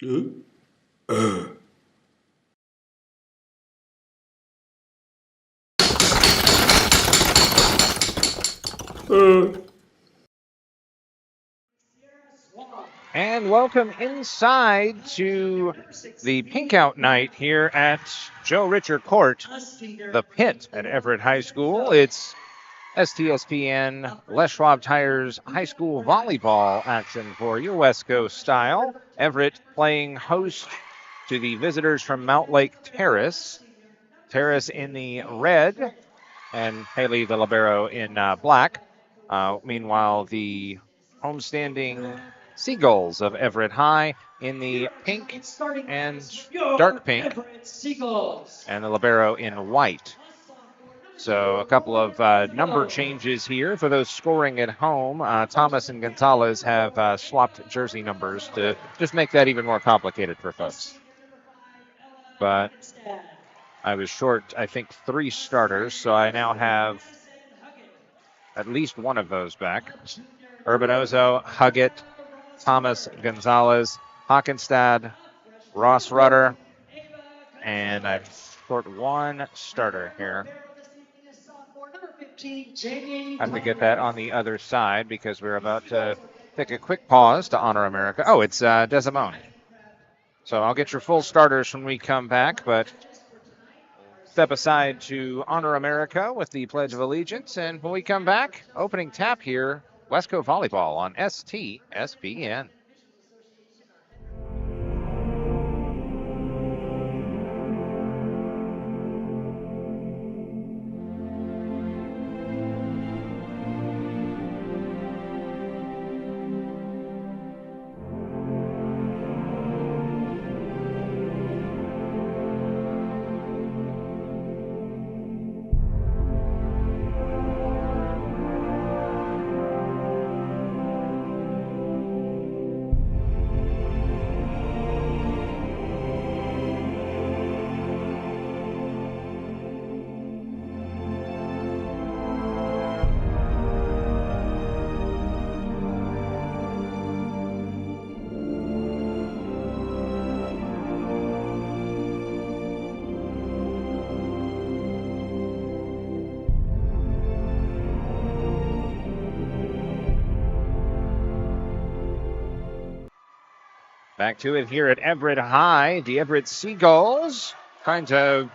And welcome inside to the pink out night here at Joe Richer Court, the pit at Everett High School. It's STSPN Les Schwab Tires High School volleyball action for you, West Coast style. Everett playing host to the visitors from Mountlake Terrace. Terrace in the red and Haley the libero in black. Meanwhile, the homestanding Seagulls of Everett High in the pink and dark pink, and the libero in white. So a couple of number changes here for those scoring at home. Thomas and Gonzalez have swapped jersey numbers to just make that even more complicated for folks. But I was short, I think, 3 starters, so I now have at least one of those back. Urbanozo, Huggett, Thomas, Gonzalez, Hockenstad, Ross Rudder, and I'm short 1 starter here. Have to get that on the other side because we're about to take a quick pause to honor America. Oh, it's Desimone. So I'll get your full starters when we come back, but step aside to honor America with the Pledge of Allegiance. And when we come back, opening tap here, Westco Volleyball on STSPN. Back to it here at Everett High. The Everett Seagulls trying to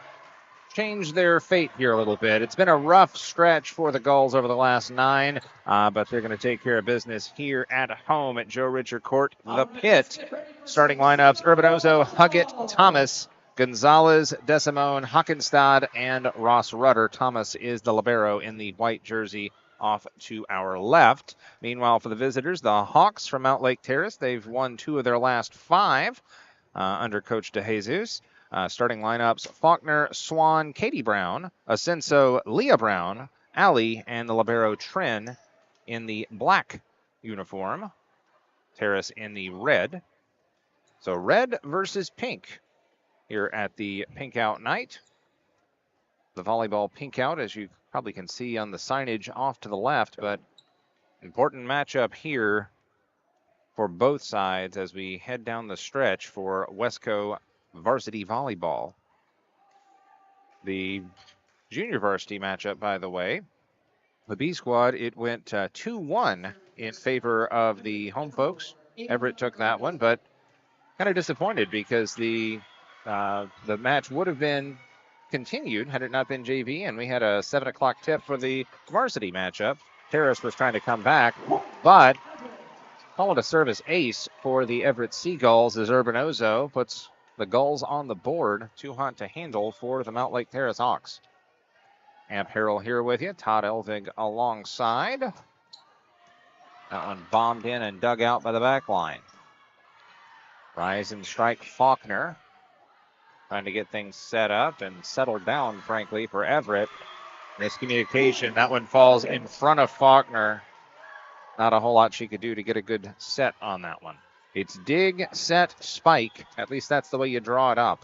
change their fate here a little bit. It's been a rough stretch for the Gulls over the last 9, but they're going to take care of business here at home at Joe Richer Court, the pit. Starting lineups, Urbanozo, Huggett, Thomas, Gonzalez, Desimone, Hockenstad, and Ross Rudder. Thomas is the libero in the white jersey off to our left. Meanwhile, for the visitors, the Hawks from Mountlake Terrace, they've won 2 of their last 5 under Coach DeJesus. Starting lineups, Faulkner, Swan, Katie Brown, Asenso, Leah Brown, Allie, and the libero Trin in the black uniform. Terrace in the red. So red versus pink here at the pink out night. The volleyball pink out, as you probably can see on the signage off to the left, but important matchup here for both sides as we head down the stretch for Westco varsity volleyball. The junior varsity matchup, by the way, the B squad, it went 2-1 in favor of the home folks. Everett took that one, but kind of disappointed because the match would have been continued had it not been JV, and we had a 7 o'clock tip for the varsity matchup. Terrace was trying to come back, but called a service ace for the Everett Seagulls as Urbanozo puts the Gulls on the board. Too hot to handle for the Mountlake Terrace Hawks. Amp Harrell here with you. Todd Elvig alongside. That one bombed in and dug out by the back line. Rise and strike Faulkner. Trying to get things set up and settled down, frankly, for Everett. Miscommunication. That one falls in front of Faulkner. Not a whole lot she could do to get a good set on that one. It's dig, set, spike. At least that's the way you draw it up.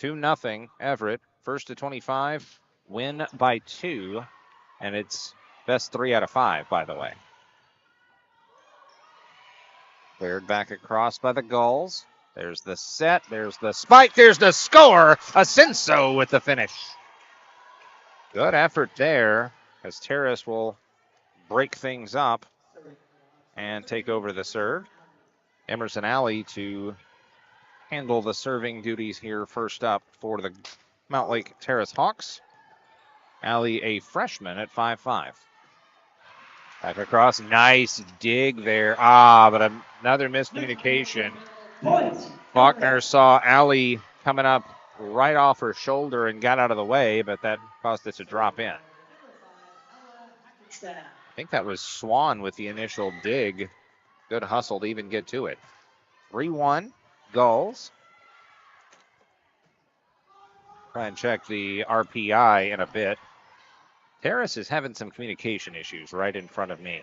2-0 Everett. First to 25. Win by 2. And it's best 3 out of 5, by the way. Cleared back across by the Gulls. There's the set. There's the spike. There's the score. Asenso with the finish. Good effort there as Terrace will break things up and take over the serve. Emerson Alley to handle the serving duties here first up for the Mountlake Terrace Hawks. Alley, a freshman at 5'5". Back across, nice dig there. But another miscommunication. Faulkner saw Alley coming up right off her shoulder and got out of the way, but that caused it to drop in. I think that was Swan with the initial dig. Good hustle to even get to it. 3-1, Gulls. Try and check the RPI in a bit. Terrace is having some communication issues right in front of me.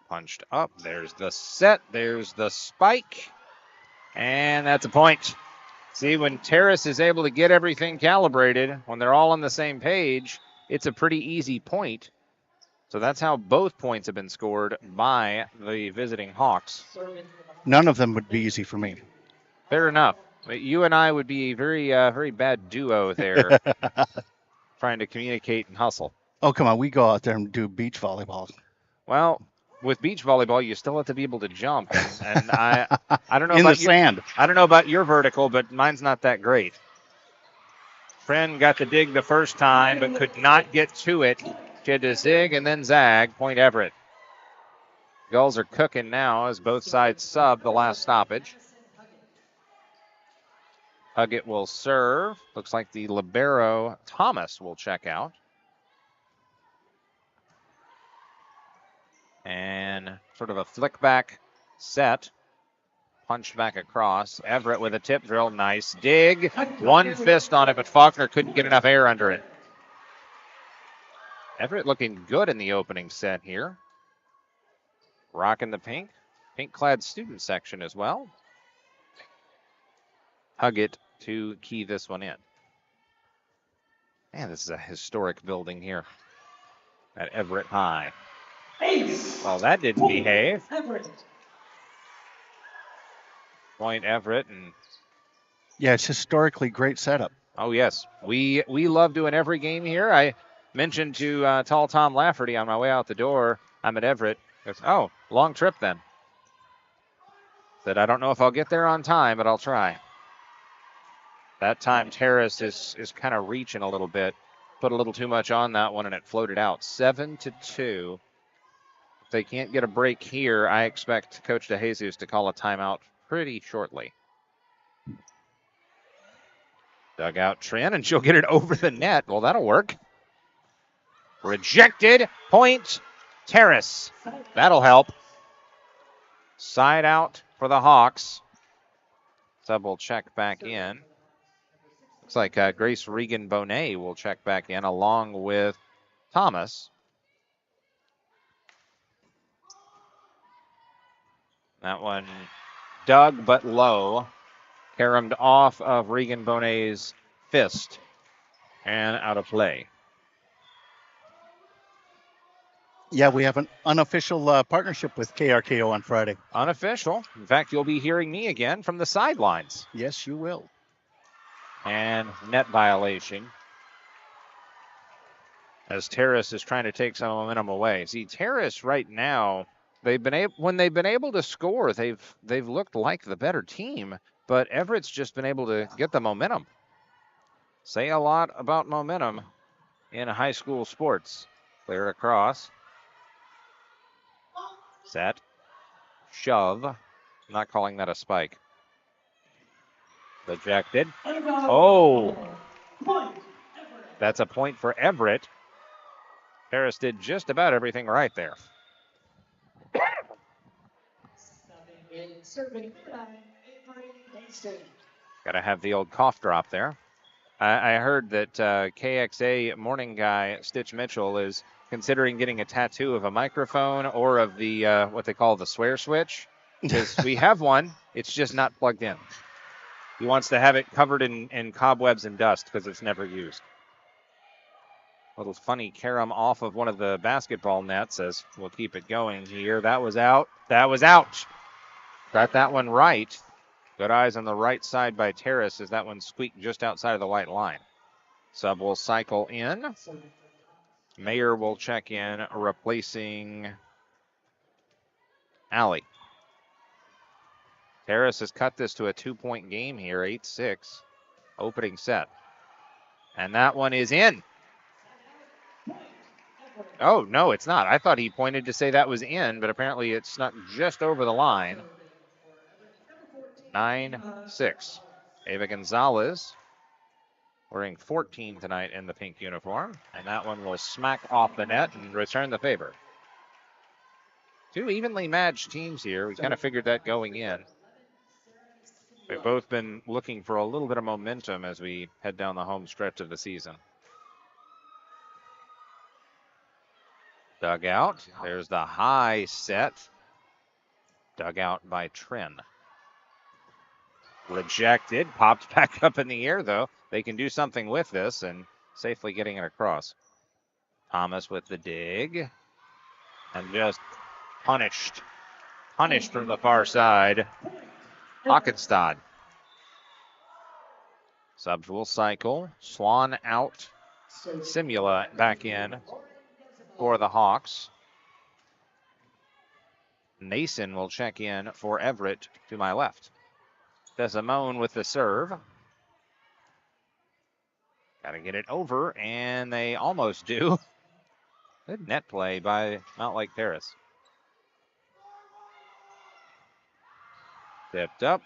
Punched up. There's the set. There's the spike. And that's a point. See, when Terrace is able to get everything calibrated, when they're all on the same page, it's a pretty easy point. So that's how both points have been scored by the visiting Hawks. None of them would be easy for me. Fair enough. You and I would be a very bad duo there, trying to communicate and hustle. Oh, come on. We go out there and do beach volleyball. Well, with beach volleyball, you still have to be able to jump. And I don't know in about the sand. I don't know about your vertical, but mine's not that great. Friend got the dig the first time, but could not get to it. She had to zig and then zag. Point Everett. Gulls are cooking now as both sides sub the last stoppage. Huggett will serve. Looks like the libero Thomas will check out. And sort of a flick back set. Punch back across. Everett with a tip drill. Nice dig. One fist on it, but Faulkner couldn't get enough air under it. Everett looking good in the opening set here. Rocking the pink. Pink-clad student section as well. Huggett to key this one in. Man, this is a historic building here at Everett High. Well, that didn't behave. Point Everett. And yeah, it's historically great setup. Oh, yes. We love doing every game here. I mentioned to Tall Tom Lafferty on my way out the door, I'm at Everett. He goes, oh, long trip then. Said, I don't know if I'll get there on time, but I'll try. That time Terrace is kind of reaching a little bit. Put a little too much on that one, and it floated out. 7-2. If they can't get a break here, I expect Coach DeJesus to call a timeout pretty shortly. Dugout Trin, and she'll get it over the net. Well, that'll work. Rejected. Point Terrace. That'll help. Side out for the Hawks. Sub will check back in. Looks like Grace Regan-Bonet will check back in along with Thomas. That one dug but low. Caromed off of Regan-Bonet's fist and out of play. Yeah, we have an unofficial partnership with KRKO on Friday. Unofficial. In fact, you'll be hearing me again from the sidelines. Yes, you will. And net violation. As Terrace is trying to take some momentum away. See, Terrace right now, when they've been able to score, they've looked like the better team, but Everett's just been able to get the momentum. Say a lot about momentum in high school sports. Cleared across. Set. Shove. I'm not calling that a spike. Rejected. Oh! That's a point for Everett. Harris did just about everything right there. Got to have the old cough drop there. I heard that KXA morning guy Stitch Mitchell is considering getting a tattoo of a microphone or of the what they call the swear switch, because we have one. It's just not plugged in. He wants to have it covered in cobwebs and dust because it's never used. Little funny carom off of one of the basketball nets as we'll keep it going here. That was out. That was out. Got that one right. Good eyes on the right side by Terrace as that one squeaked just outside of the white line. Sub will cycle in. Mayer will check in, replacing Alley. Terrace has cut this to a 2-point game here, 8-6, opening set. And that one is in. Oh, no, it's not. I thought he pointed to say that was in, but apparently it snuck just over the line. 9-6. Ava Gonzalez wearing 14 tonight in the pink uniform. And that one will smack off the net and return the favor. Two evenly matched teams here. We kind of figured that going in. They've both been looking for a little bit of momentum as we head down the home stretch of the season. Dugout. There's the high set. Dugout by Trin. Rejected. Popped back up in the air, though. They can do something with this and safely getting it across. Thomas with the dig. And just punished. Punished from the far side. Hockenstad. Subs will cycle. Swan out. Simula back in for the Hawks. Nason will check in for Everett to my left. Desimone with the serve. Got to get it over, and they almost do. Good net play by Mountlake Terrace. Tipped up.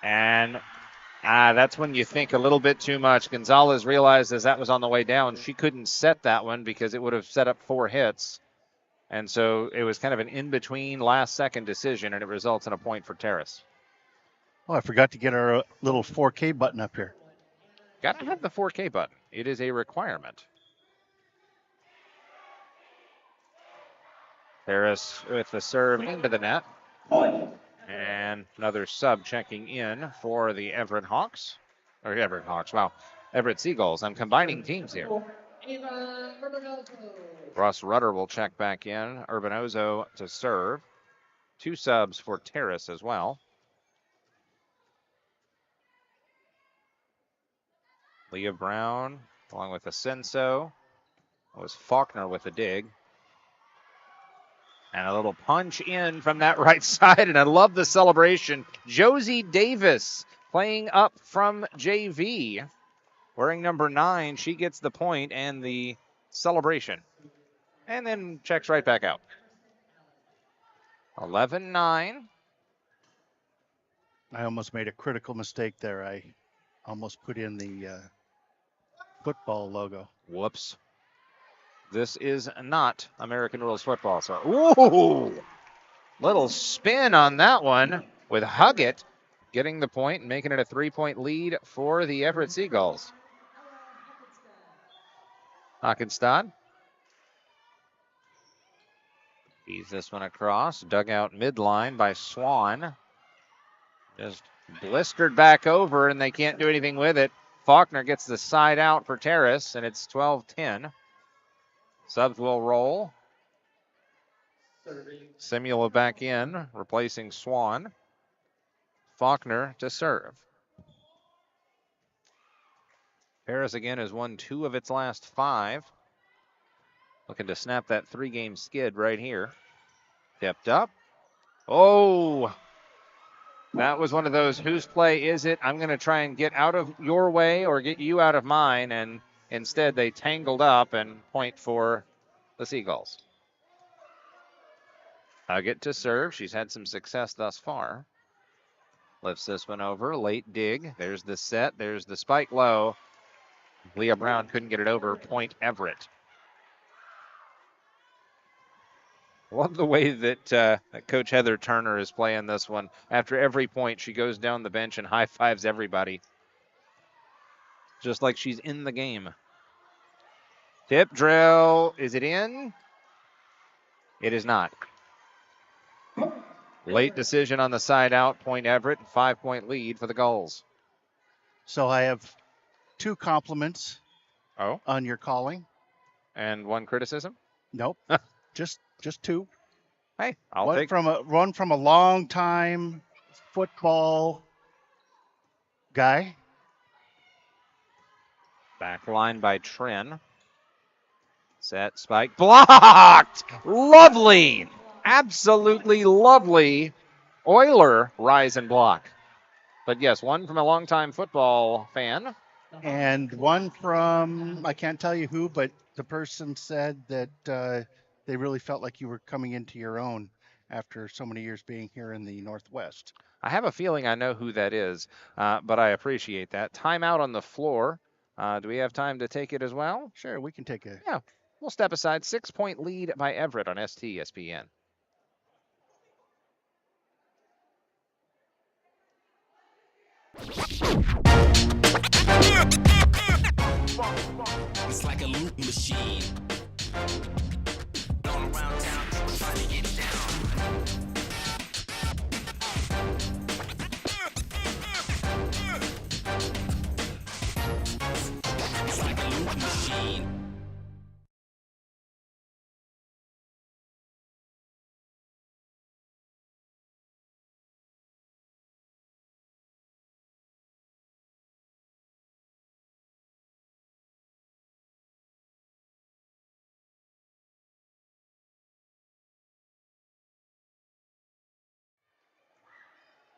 And that's when you think a little bit too much. Gonzalez realized as that was on the way down, she couldn't set that one because it would have set up 4 hits. And so it was kind of an in-between last-second decision, and it results in a point for Terrace. Oh, I forgot to get our little 4K button up here. Got to have the 4K button. It is a requirement. Terrace with the serve into the net. And another sub checking in for the Everett Hawks. Or Everett Hawks, wow. Everett Seagulls. I'm combining teams here. Ross Rudder will check back in. Urbanozo to serve. 2 subs for Terrace as well. Leah Brown along with Asenso. That was Faulkner with a dig. And a little punch in from that right side, and I love the celebration. Josie Davis playing up from JV. Wearing number 9, she gets the point and the celebration. And then checks right back out. 11-9. I almost made a critical mistake there. I almost put in the football logo. Whoops. This is not American Rules football. So, ooh, little spin on that one with Huggett getting the point and making it a 3-point lead for the Everett Seagulls. Hockenstad. Feeds this one across. Dugout midline by Swan. Just blistered back over, and they can't do anything with it. Faulkner gets the side out for Terrace, and it's 12-10. Subs will roll. Simula back in, replacing Swan. Faulkner to serve. Terrace again has won 2 of its last 5. Looking to snap that 3-game skid right here. Tipped up. Oh, that was one of those, whose play is it? I'm going to try and get out of your way or get you out of mine. And instead they tangled up and point for the Seagulls. Huggett to serve. She's had some success thus far. Lifts this one over. Late dig. There's the set. There's the spike low. Leah Brown couldn't get it over. Point Everett. Love the way that Coach Heather Turner is playing this one. After every point, she goes down the bench and high-fives everybody. Just like she's in the game. Tip drill. Is it in? It is not. Late decision on the side out. Point Everett. 5-point lead for the Gulls. So I have 2 compliments on your calling. And 1 criticism? Nope. just 2. Hey, I'll One take from a long time football guy. back line by Tren. Set, spike, blocked! Lovely! Absolutely lovely Euler rise and block. But yes, one from a longtime football fan. And one from, I can't tell you who, but the person said that they really felt like you were coming into your own after so many years being here in the Northwest. I have a feeling I know who that is, but I appreciate that. Timeout on the floor. Do we have time to take it as well? Sure, we can take a. Yeah, we'll step aside. 6-point lead by Everett on STSPN. It's like a loop machine. Going around town, trying to get down. It's like a loop machine.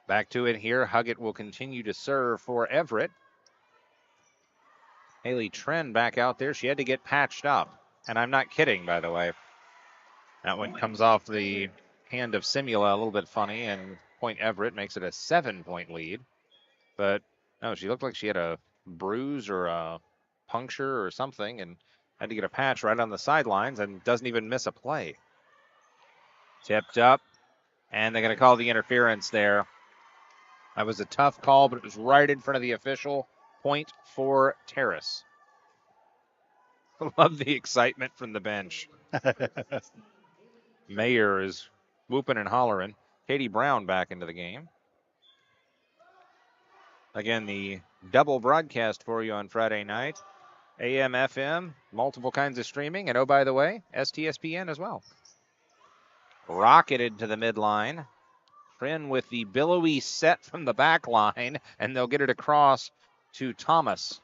Back to it here. Huggett will continue to serve for Everett. Haley Tren back out there. She had to get patched up. And I'm not kidding, by the way. That one comes off the hand of Simula a little bit funny, and Point Everett makes it a 7-point lead. But no, she looked like she had a bruise or a puncture or something and had to get a patch right on the sidelines and doesn't even miss a play. Tipped up, and they're going to call the interference there. That was a tough call, but it was right in front of the official. Point for Terrace. Love the excitement from the bench. Mayer is whooping and hollering. Katie Brown back into the game. Again, the double broadcast for you on Friday night. AM, FM, multiple kinds of streaming, and oh, by the way, STSPN as well. Rocketed to the midline. Tren with the billowy set from the back line, and they'll get it across to Thomas.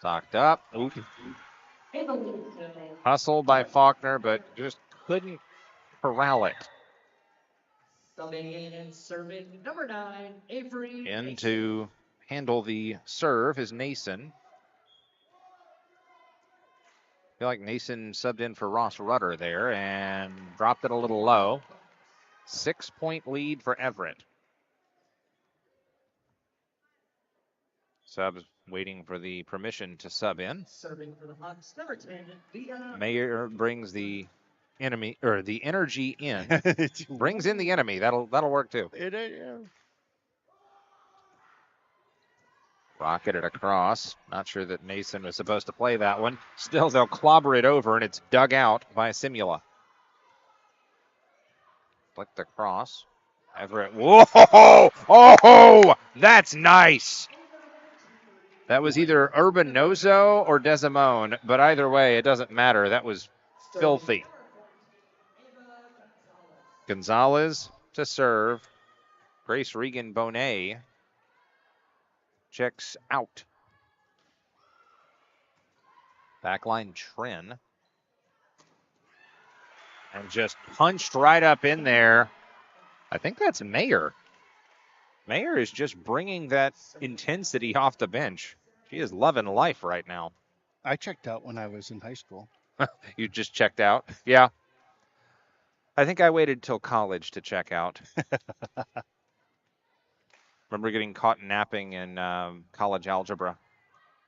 Socked up. Oof. Hustle by Faulkner, but just couldn't corral it. In to handle the serve is Nason. I feel like Nason subbed in for Ross Rutter there and dropped it a little low. 6-point lead for Everett. Subs waiting for the permission to sub in. Mayer brings the enemy or the energy in. Brings in the enemy. That'll work too. Rocket it across. Not sure that Nason was supposed to play that one. Still, they'll clobber it over, and it's dug out by Simula. Flicked across. Everett. Whoa! Oh! That's nice. That was either Urbanozo or Desimone, but either way, it doesn't matter. That was filthy. Gonzalez to serve. Grace Regan Bonet checks out. Backline Tren. And just punched right up in there. I think that's Mayer. Mayer is just bringing that intensity off the bench. She is loving life right now. I checked out when I was in high school. You just checked out? Yeah. I think I waited till college to check out. Remember getting caught napping in college algebra,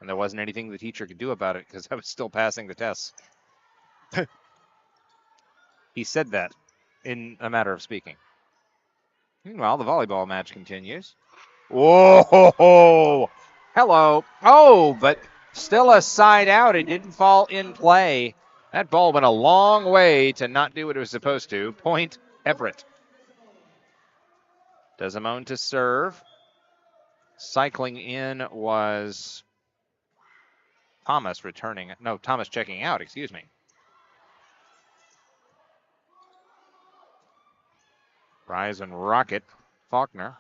and there wasn't anything the teacher could do about it because I was still passing the tests. He said that in a matter of speaking. Meanwhile, the volleyball match continues. Whoa! Hello. Oh, but still a side out. It didn't fall in play. That ball went a long way to not do what it was supposed to. Point Everett. Desimone to serve. Cycling in was Thomas returning. No, Thomas checking out, excuse me. Rise and rocket. Faulkner.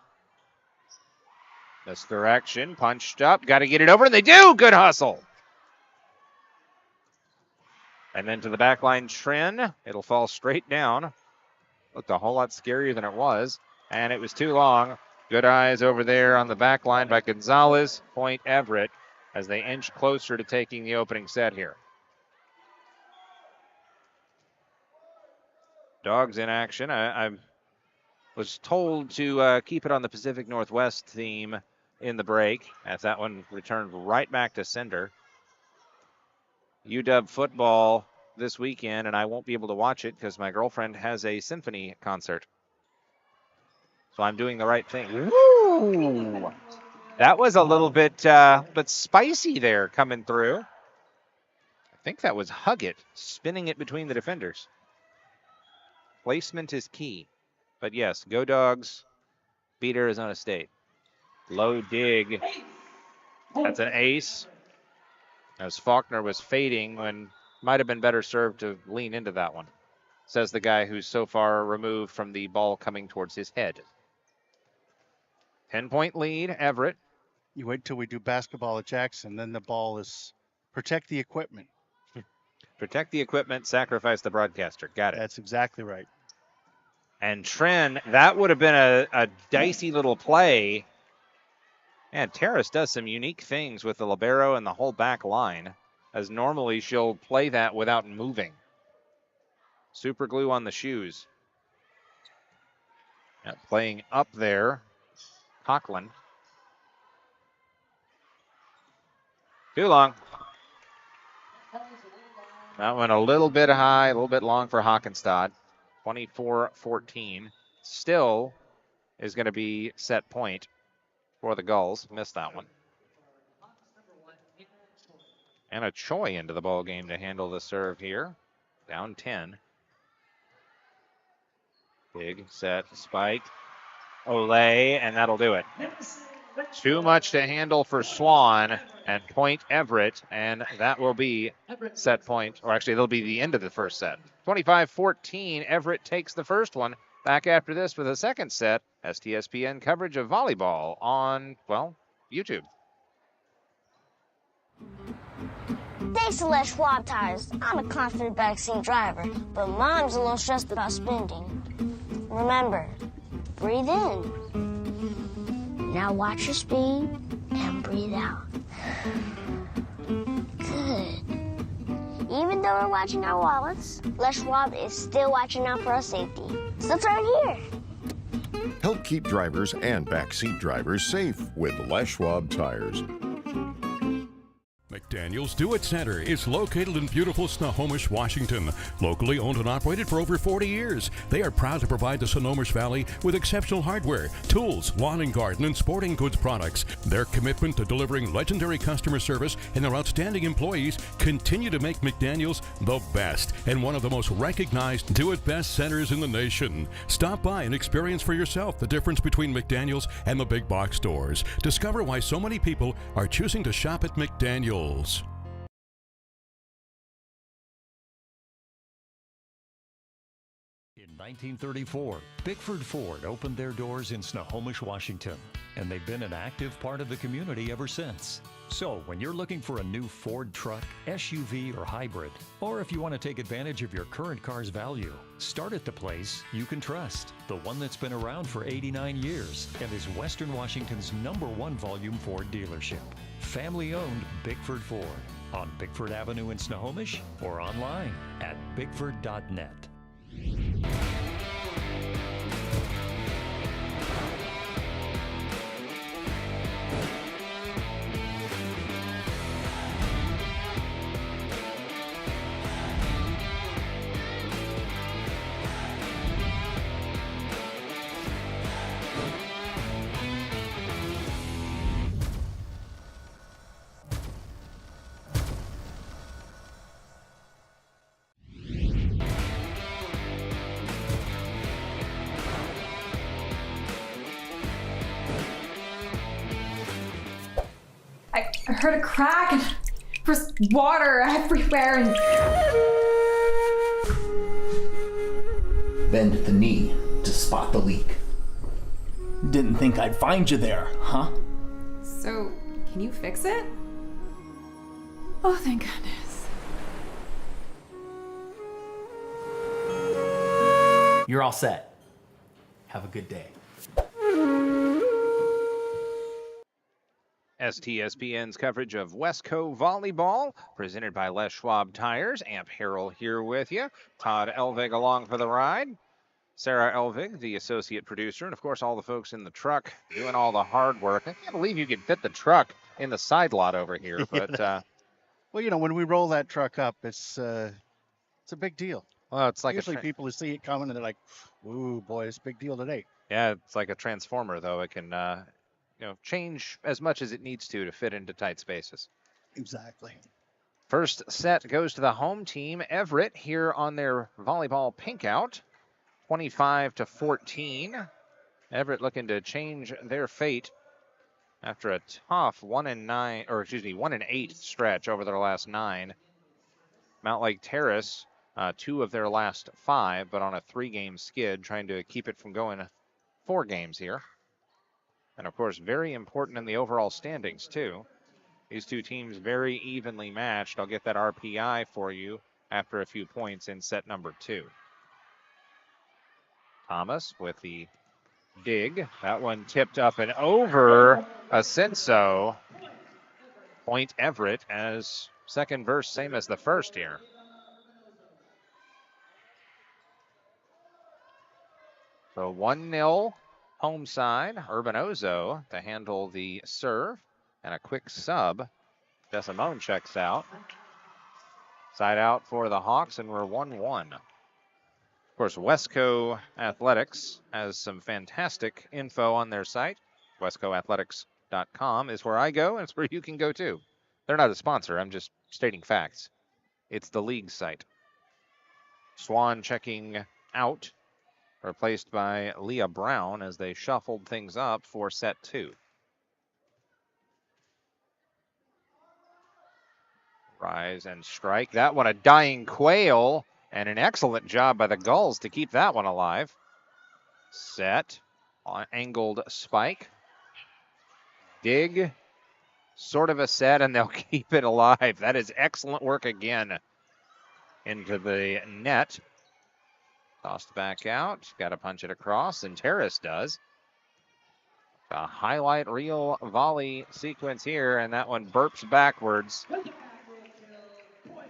Misdirection. Punched up. Got to get it over. And they do. Good hustle. And then to the back line, Trin. It'll fall straight down. Looked a whole lot scarier than it was. And it was too long. Good eyes over there on the back line by Gonzalez. Point Everett as they inch closer to taking the opening set here. Dogs in action. I was told to keep it on the Pacific Northwest theme in the break, as that one returned right back to sender. UW football this weekend, and I won't be able to watch it because my girlfriend has a symphony concert. So I'm doing the right thing. Woo! That was a little bit spicy there coming through. I think that was Huggett spinning it between the defenders. Placement is key. But yes, go Dogs, beat Arizona State. Low dig. That's an ace. As Faulkner was fading when might have been better served to lean into that one, says the guy who's so far removed from the ball coming towards his head. 10-point lead, Everett. You wait till we do basketball at Jackson, then the ball is protect the equipment. Protect the equipment, sacrifice the broadcaster. Got it. That's exactly right. And Trin, that would have been a dicey little play. And Terrace does some unique things with the libero and the whole back line, as normally she'll play that without moving. Super glue on the shoes. Playing up there, Coughlin. Too long. That went a little bit high, a little bit long for Hockenstad. 24-14. Still is going to be set point for the Gulls. Missed that one. And a Choi into the ball game to handle the serve here. Down 10. Big set spike. Olay, and that'll do it. Too much to handle for Swan and point Everett, and that will be set point, or actually it'll be the end of the first set. 25-14, Everett takes the first one. Back after this with a second set, STSPN coverage of volleyball on, well, YouTube. Thanks to Les Schwab Tires, I'm a confident backseat driver, but Mom's a little stressed about spending. Remember, breathe in. Now watch your speed and breathe out. Good. Even though we're watching our wallets, Les Schwab is still watching out for our safety. So turn here. Help keep drivers and backseat drivers safe with Les Schwab Tires. McDaniel's Do It Center is located in beautiful Snohomish, Washington. Locally owned and operated for over 40 years, they are proud to provide the Snohomish Valley with exceptional hardware, tools, lawn and garden, and sporting goods products. Their commitment to delivering legendary customer service and their outstanding employees continue to make McDaniel's the best and one of the most recognized Do It Best centers in the nation. Stop by and experience for yourself the difference between McDaniel's and the big box stores. Discover why so many people are choosing to shop at McDaniel's. In 1934, Bickford Ford opened their doors in Snohomish, Washington, and they've been an active part of the community ever since. So when you're looking for a new Ford truck, SUV, or hybrid, or if you want to take advantage of your current car's value, start at the place you can trust, the one that's been around for 89 years and is Western Washington's #1 volume Ford dealership. Family-owned Bickford Ford on Bickford Avenue in Snohomish or online at bickford.net. I heard a crack and there was water everywhere and... Bend the knee to spot the leak. Didn't think I'd find you there, huh? So, can you fix it? Oh, thank goodness. You're all set. Have a good day. STSPN's coverage of Westco Volleyball, presented by Les Schwab Tires. Amp Harrell here with you. Todd Elvig along for the ride. Sarah Elvig, the associate producer, and of course all the folks in the truck doing all the hard work. I can't believe you could fit the truck in the side lot over here, but well, you know, when we roll that truck up, it's a big deal. Well, it's like usually people who see it coming and they're like, "Ooh, boy, it's a big deal today." Yeah, it's like a transformer, though. It can, change as much as it needs to fit into tight spaces. Exactly. First set goes to the home team, Everett, here on their volleyball pink out, 25-14. Everett looking to change their fate after a tough 1-8 stretch over their last 9. Mountlake Terrace, 2 of their last 5, but on a 3-game skid, trying to keep it from going 4 games here. And of course, very important in the overall standings too. These two teams very evenly matched. I'll get that RPI for you after a few points in set number 2. Thomas with the dig. That one tipped up and over Asenso. Point Everett as second verse, same as the first here. So 1-0 home side. Urbanozo to handle the serve and a quick sub. Desimone checks out. Side out for the Hawks, and we're 1-1. Of course, Westco Athletics has some fantastic info on their site. WestcoAthletics.com is where I go, and it's where you can go too. They're not a sponsor. I'm just stating facts. It's the league site. Swan checking out, replaced by Leah Brown as they shuffled things up for set 2. Rise and strike. That one a dying quail, and an excellent job by the Gulls to keep that one alive. Set on angled spike. Dig. Sort of a set, and they'll keep it alive. That is excellent work again into the net. Tossed back out. Got to punch it across, and Terrace does. A highlight reel volley sequence here, and that one burps backwards.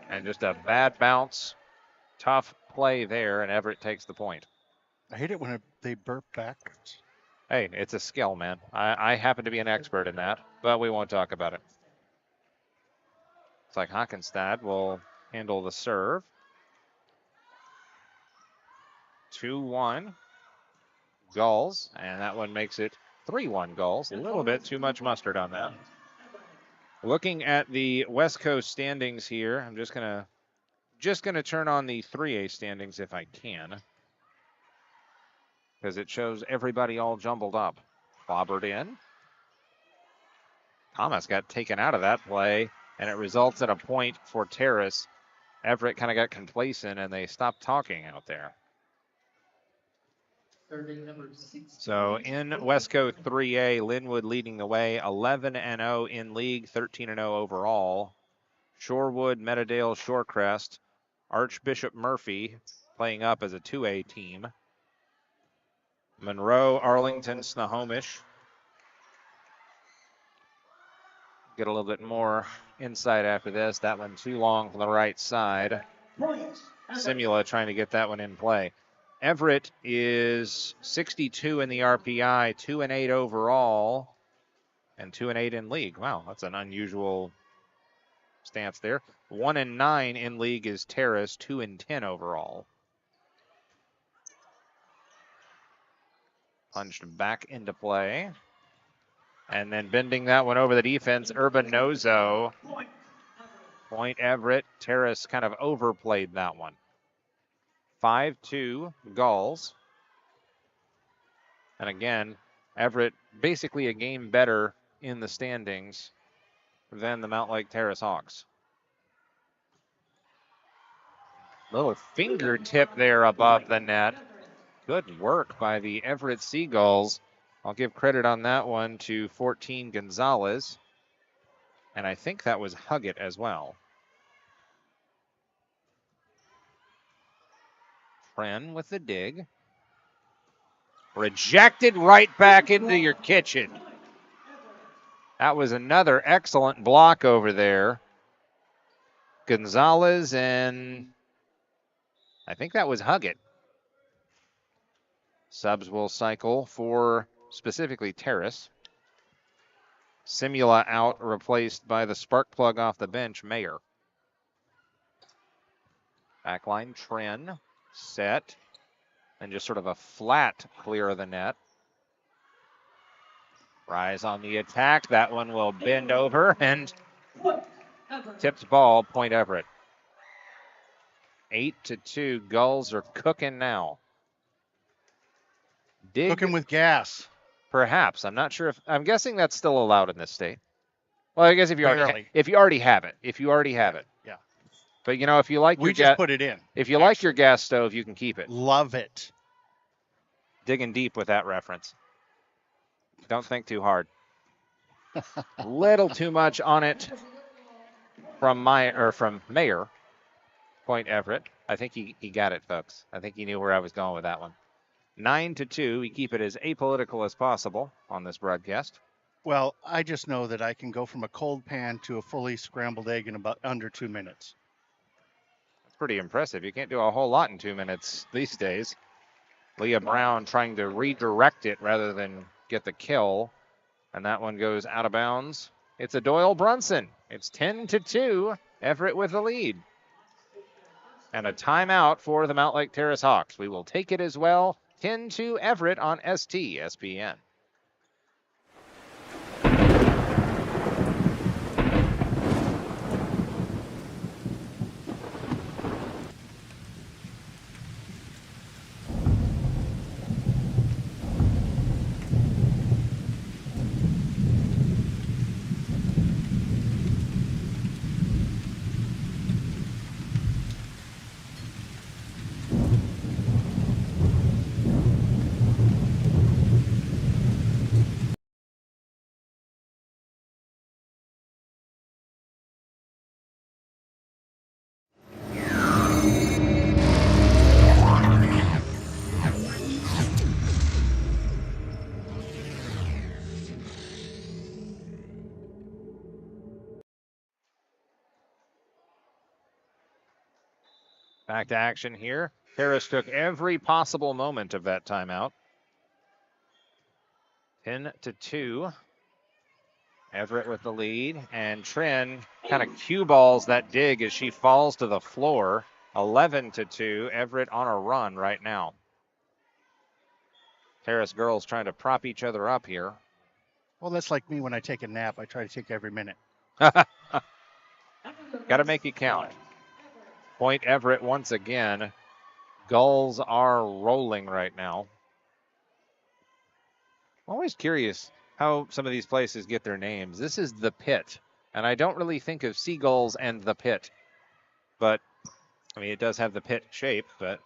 And just a bad bounce. Tough play there, and Everett takes the point. I hate it when they burp backwards. Hey, it's a skill, man. I happen to be an expert in that, but we won't talk about it. It's like Hockenstad will handle the serve. 2-1 Gulls, and that one makes it 3-1 Gulls. A little bit too much mustard on that. Looking at the West Coast standings here, I'm just gonna turn on the 3A standings if I can, because it shows everybody all jumbled up. Clobbered in. Thomas got taken out of that play, and it results in a point for Terrace. Everett kind of got complacent, and they stopped talking out there. So in Westco 3A, Linwood leading the way, 11-0 in league, 13-0 overall. Shorewood, Meadowdale, Shorecrest, Archbishop Murphy playing up as a 2A team. Monroe, Arlington, Snohomish. Get a little bit more insight after this. That one too long from the right side. Simula trying to get that one in play. Everett is 62 in the RPI, 2-8 overall, and 2-8 in league. Wow, that's an unusual stance there. 1-9 in league is Terrace, 2-10 overall. Punched back into play. And then bending that one over the defense, Urbanozo. Point Everett. Terrace kind of overplayed that one. 5-2 Gulls. And again, Everett basically a game better in the standings than the Mountlake Terrace Hawks. Little fingertip there above the net. Good work by the Everett Seagulls. I'll give credit on that one to 14 Gonzalez. And I think that was Huggett as well. Tren with the dig. Rejected right back into your kitchen. That was another excellent block over there. Gonzalez and I think that was Huggett. Subs will cycle for specifically Terrace. Simula out, replaced by the spark plug off the bench, Mayer. Backline, Tren, set, and just sort of a flat clear of the net. Rise on the attack. That one will bend over and tips ball, Point Everett. 8-2. Gulls are cooking now. Cooking with gas. Perhaps. I'm not sure if I'm guessing that's still allowed in this state. Well, I guess if you already have it. Yeah. But you know, if you like we just put it in. If you like your gas stove, you can keep it. Love it. Digging deep with that reference. Don't think too hard. Little too much on it from Mayer. Point Everett. I think he got it, folks. I think he knew where I was going with that one. 9-2. We keep it as apolitical as possible on this broadcast. Well, I just know that I can go from a cold pan to a fully scrambled egg in about under 2 minutes. That's pretty impressive. You can't do a whole lot in 2 minutes these days. Leah Brown trying to redirect it rather than get the kill. And that one goes out of bounds. It's a Doyle Brunson. It's 10-2. Everett with the lead. And a timeout for the Mountlake Terrace Hawks. We will take it as well. 10-2 Everett on STSPN. Back to action here. Harris took every possible moment of that timeout. 10-2. Everett with the lead, and Tren kind of cue balls that dig as she falls to the floor. 11-2. Everett on a run right now. Terrace girls trying to prop each other up here. Well, that's like me when I take a nap. I try to take every minute. Got to make it count. Point Everett once again. Gulls are rolling right now. I'm always curious how some of these places get their names. This is the Pit, and I don't really think of Seagulls and the Pit, but I mean it does have the pit shape. But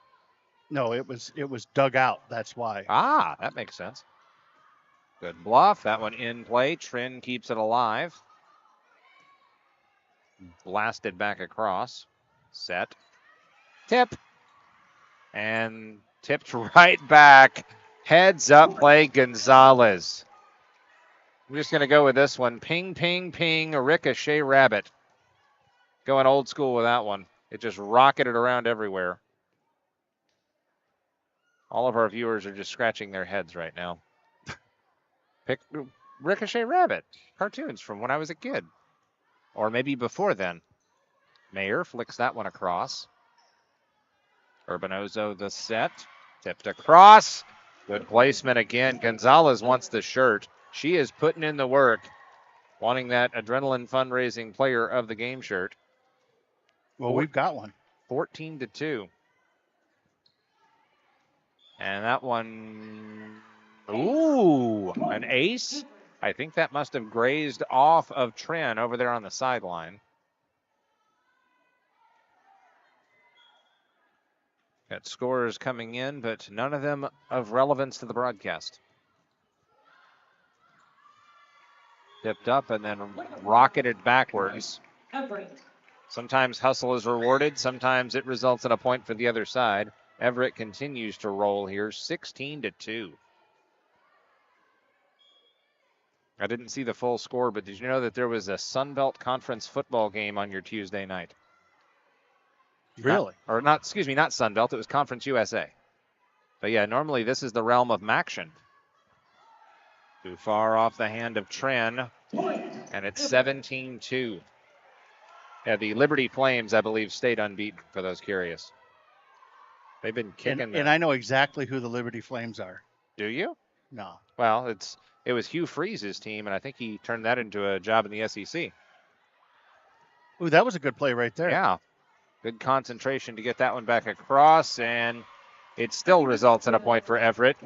no, it was dug out. That's why. Ah, that makes sense. Good bluff. That one in play. Tren keeps it alive. Blasted back across. Set. Tip. And tipped right back. Heads up play, Gonzalez. I'm just going to go with this one. Ping, ping, ping, ricochet rabbit. Going old school with that one. It just rocketed around everywhere. All of our viewers are just scratching their heads right now. Pick Ricochet Rabbit. Cartoons from when I was a kid. Or maybe before then. Mayer flicks that one across. Urbanozo the set. Tipped across. Good placement again. Gonzalez wants the shirt. She is putting in the work. Wanting that adrenaline fundraising player of the game shirt. Well, we've got one. 14-2. And that one, ooh, an ace. I think that must have grazed off of Tren over there on the sideline. Got scores coming in, but none of them of relevance to the broadcast. Tipped up and then rocketed backwards. Sometimes hustle is rewarded. Sometimes it results in a point for the other side. Everett continues to roll here, 16-2. I didn't see the full score, but did you know that there was a Sun Belt Conference football game on your Tuesday night? Really? Not Sun Belt. It was Conference USA. But yeah, normally this is the realm of Maction. Too far off the hand of Tren, and it's 17-2. Yeah, the Liberty Flames, I believe, stayed unbeaten, for those curious. They've been kicking And I know exactly who the Liberty Flames are. Do you? No. Well, it was Hugh Freeze's team, and I think he turned that into a job in the SEC. Ooh, that was a good play right there. Yeah. Good concentration to get that one back across, and it still results in a point for Everett.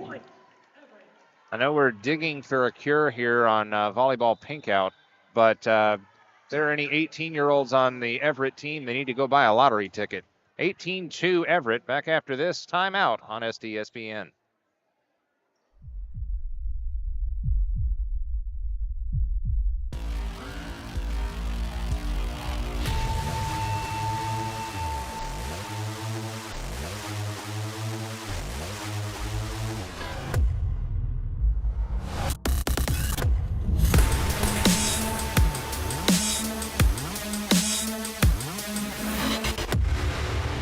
I know we're digging for a cure here on volleyball pinkout, but if there are any 18-year-olds on the Everett team, they need to go buy a lottery ticket. 18-2 Everett, back after this timeout on STSPN.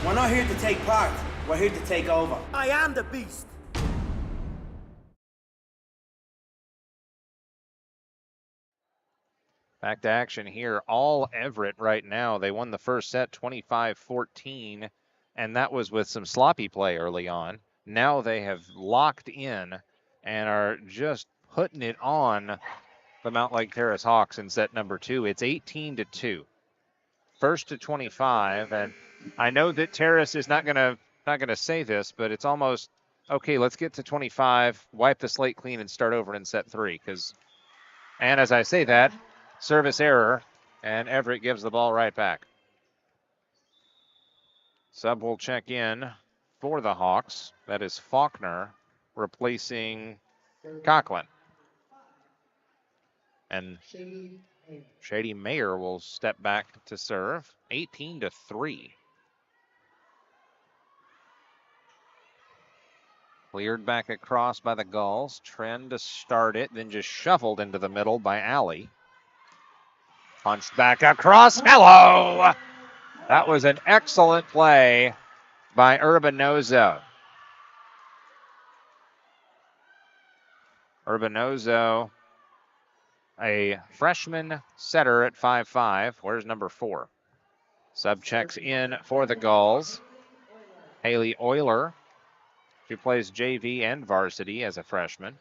We're not here to take part. We're here to take over. I am the beast. Back to action here. All Everett right now. They won the first set 25-14, and that was with some sloppy play early on. Now they have locked in and are just putting it on the Mountlake Terrace Hawks in set number 2. It's 18-2. First to 25, and I know that Terrace is not gonna say this, but it's almost okay. Let's get to 25, wipe the slate clean, and start over in set 3. And as I say that, service error, and Everett gives the ball right back. Sub will check in for the Hawks. That is Faulkner replacing Conklin. And Shady Mayer will step back to serve. 18-3. Cleared back across by the Gulls. Trend to start it, then just shuffled into the middle by Alley. Punched back across. Hello! That was an excellent play by Urbanozo. Urbanozo, a freshman setter at 5'5". Where's number 4? Sub checks in for the Gulls. Haley Euler. She plays JV and varsity as a freshman.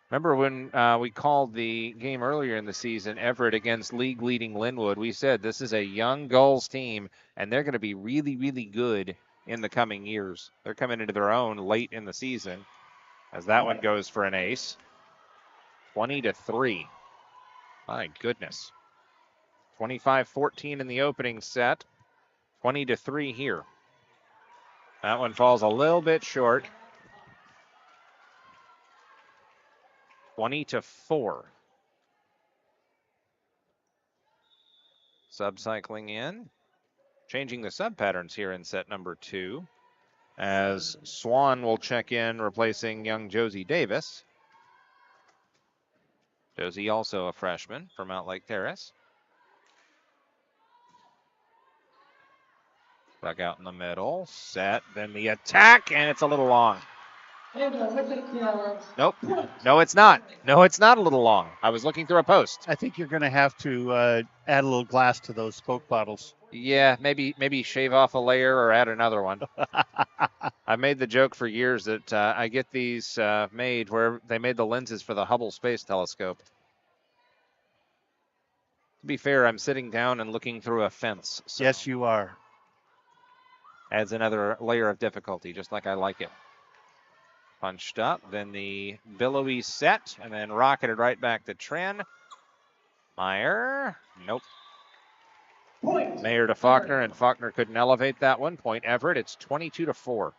Remember when we called the game earlier in the season, Everett against league-leading Linwood, we said this is a young Gulls team, and they're going to be really, really good in the coming years. They're coming into their own late in the season as that one goes for an ace. 20-3. My goodness. 25-14 in the opening set. 20-3 here. That one falls a little bit short. 20-4. Sub cycling in. Changing the sub patterns here in set number 2. As Swan will check in, replacing young Josie Davis. Josie also a freshman from Mountlake Terrace. Back out in the middle. Set, then the attack, and it's a little long. Nope. No, it's not. No, it's not a little long. I was looking through a post. I think you're going to have to add a little glass to those Spoke bottles. Yeah, maybe shave off a layer or add another one. I've made the joke for years that I get these made where they made the lenses for the Hubble Space Telescope. To be fair, I'm sitting down and looking through a fence. So yes, you are. Adds another layer of difficulty, just like I like it. Punched up, then the billowy set, and then rocketed right back to Tren. Meyer, nope. Mayer to Faulkner, and Faulkner couldn't elevate that one. Point Everett. It's 22-4.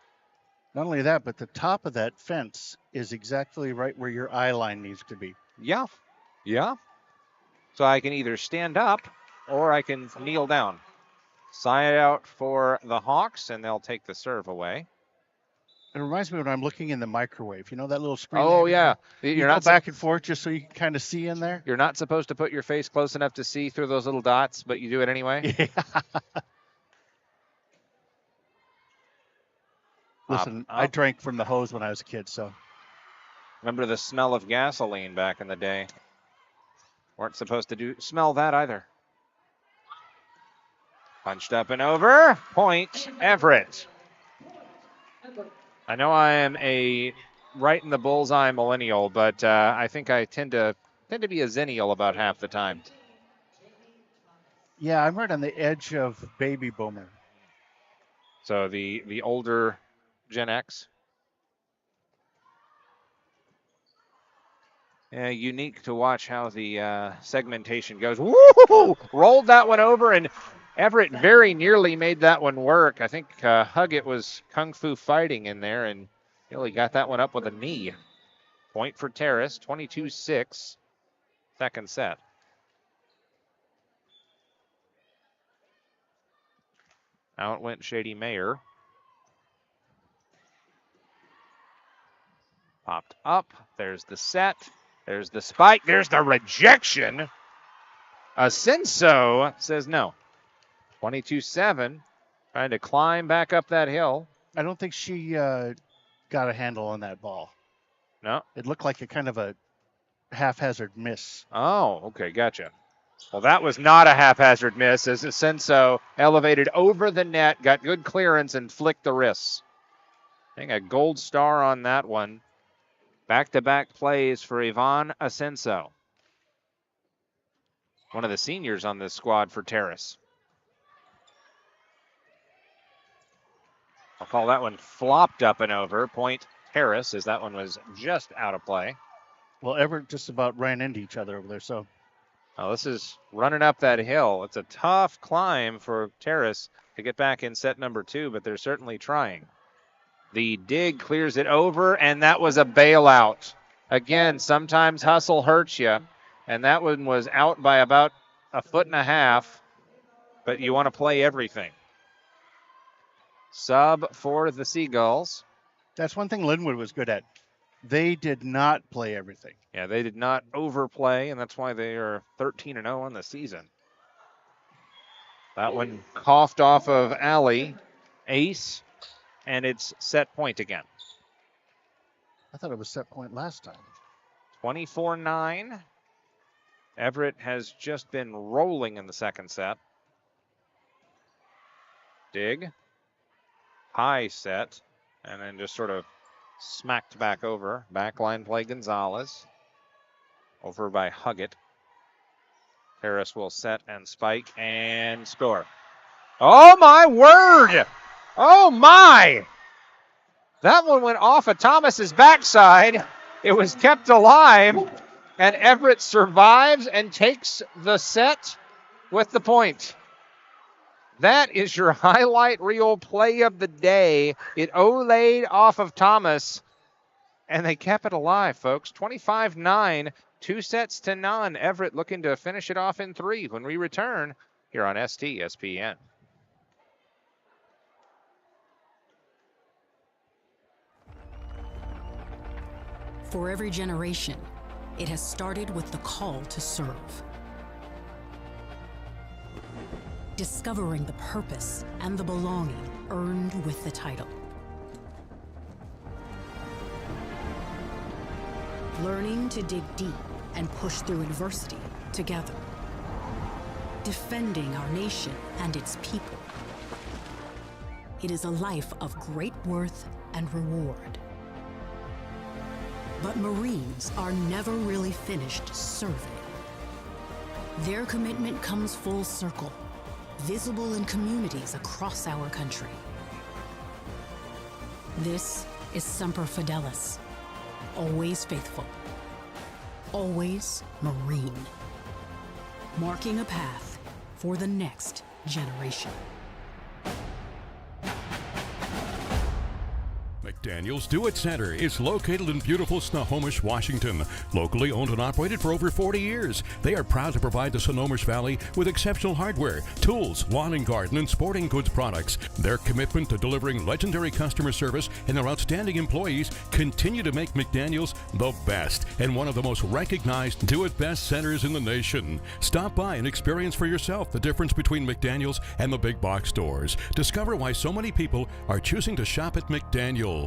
Not only that, but the top of that fence is exactly right where your eye line needs to be. Yeah. Yeah. So I can either stand up or I can kneel down. Side out for the Hawks, and they'll take the serve away. It reminds me when I'm looking in the microwave. You know that little screen? Oh, yeah. You're not back and forth just so you can kind of see in there. You're not supposed to put your face close enough to see through those little dots, but you do it anyway. Yeah. Listen, I drank from the hose when I was a kid, so. Remember the smell of gasoline back in the day. Weren't supposed to smell that either. Punched up and over. Point Everett. I know I am a right in the bullseye millennial, but I think I tend to be a zennial about half the time. Yeah, I'm right on the edge of baby boomer. So the older Gen X. Yeah, unique to watch how the segmentation goes. Woo! Rolled that one over, and Everett very nearly made that one work. I think Huggett was kung fu fighting in there, and really got that one up with a knee. Point for Terrace, 22-6, second set. Out went Shady Mayer. Popped up. There's the set. There's the spike. There's the rejection. Asenso says no. 22-7. Trying to climb back up that hill. I don't think she got a handle on that ball. No. It looked like a kind of a haphazard miss. Oh, okay. Gotcha. Well, that was not a haphazard miss as Asenso elevated over the net, got good clearance, and flicked the wrists. I think a gold star on that one. Back-to-back plays for Yvonne Asenso. One of the seniors on this squad for Terrace. I'll call that one flopped up and over. Point Terrace, as that one was just out of play. Well, Everett just about ran into each other over there, so. Oh, this is running up that hill. It's a tough climb for Terrace to get back in set number 2, but they're certainly trying. The dig clears it over, and that was a bailout. Again, sometimes hustle hurts you, and that one was out by about 1.5 feet, but you want to play everything. Sub for the Seagulls. That's one thing Linwood was good at. They did not play everything. Yeah, they did not overplay, and that's why they are 13-0 on the season. That one coughed off of Alley. Ace. And it's set point again. I thought it was set point last time. 24-9. Everett has just been rolling in the second set. Dig. High set. And then just sort of smacked back over. Backline play Gonzalez. Over by Huggett. Harris will set and spike and score. Oh my word! Oh my! That one went off of Thomas's backside. It was kept alive, and Everett survives and takes the set with the point. That is your highlight reel play of the day. It olayed off of Thomas, and they kept it alive, folks. 25-9, 2-0. Everett looking to finish it off in 3 when we return here on STSPN. For every generation, it has started with the call to serve. Discovering the purpose and the belonging earned with the title. Learning to dig deep and push through adversity together. Defending our nation and its people. It is a life of great worth and reward. But Marines are never really finished serving. Their commitment comes full circle, visible in communities across our country. This is Semper Fidelis, always faithful, always Marine, marking a path for the next generation. McDaniel's Do-It Center is located in beautiful Snohomish, Washington. Locally owned and operated for over 40 years, they are proud to provide the Snohomish Valley with exceptional hardware, tools, lawn and garden, and sporting goods products. Their commitment to delivering legendary customer service and their outstanding employees continue to make McDaniel's the best and one of the most recognized Do-It-Best centers in the nation. Stop by and experience for yourself the difference between McDaniel's and the big box stores. Discover why so many people are choosing to shop at McDaniel's.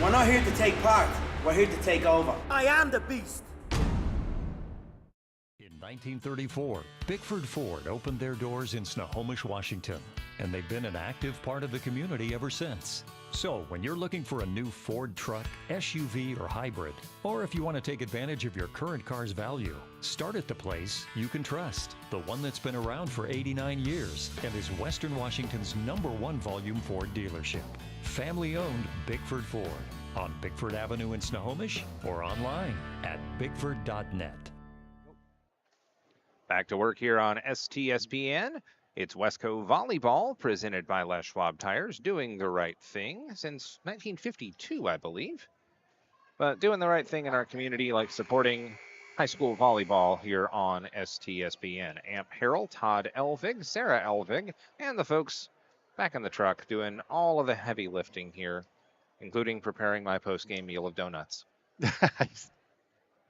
We're not here to take part. We're here to take over. I am the beast. In 1934, Bickford Ford opened their doors in Snohomish, Washington, and they've been an active part of the community ever since. So, when you're looking for a new Ford truck, SUV, or hybrid, or if you want to take advantage of your current car's value, start at the place you can trust. The one that's been around for 89 years and is Western Washington's #1 volume Ford dealership. Family-owned Bickford Ford on Bickford Avenue in Snohomish or online at bickford.net. Back to work here on STSPN. It's Westco Volleyball, presented by Les Schwab Tires, doing the right thing since 1952, I believe. But doing the right thing in our community, like supporting high school volleyball here on STSPN. Amp Harrell, Todd Elvig, Sarah Elvig, and the folks back in the truck doing all of the heavy lifting here, including preparing my post-game meal of donuts.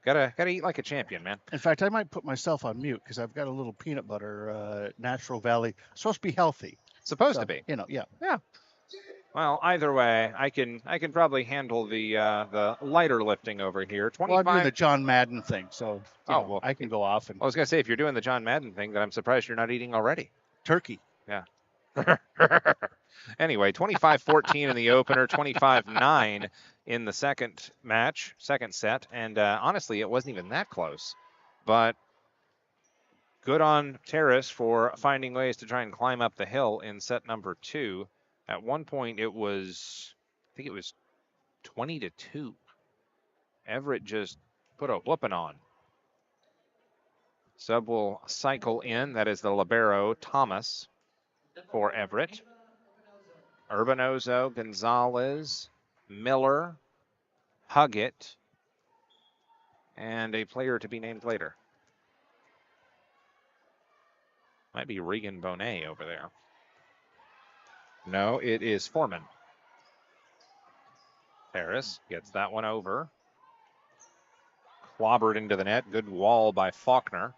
Gotta eat like a champion, man. In fact, I might put myself on mute because I've got a little peanut butter, Natural Valley. Supposed to be healthy. Supposed to be. You know, yeah. Yeah. Well, either way, I can probably handle the lighter lifting over here. 25. Well, I'm doing the John Madden thing, so well, I can go off and. I was gonna say, if you're doing the John Madden thing, then I'm surprised you're not eating already. Turkey. Yeah. Anyway, 25-14 in the opener, 25-9 in the second set, and honestly, it wasn't even that close. But good on Terrace for finding ways to try and climb up the hill in set number 2. At one point, I think it was 20-2. Everett just put a whooping on. Sub will cycle in. That is the libero, Thomas, for Everett. Urbanozo, Gonzalez, Miller, Huggett, and a player to be named later. Might be Regan Bonet over there. No, it is Foreman. Terrace gets that one over. Clobbered into the net. Good wall by Faulkner.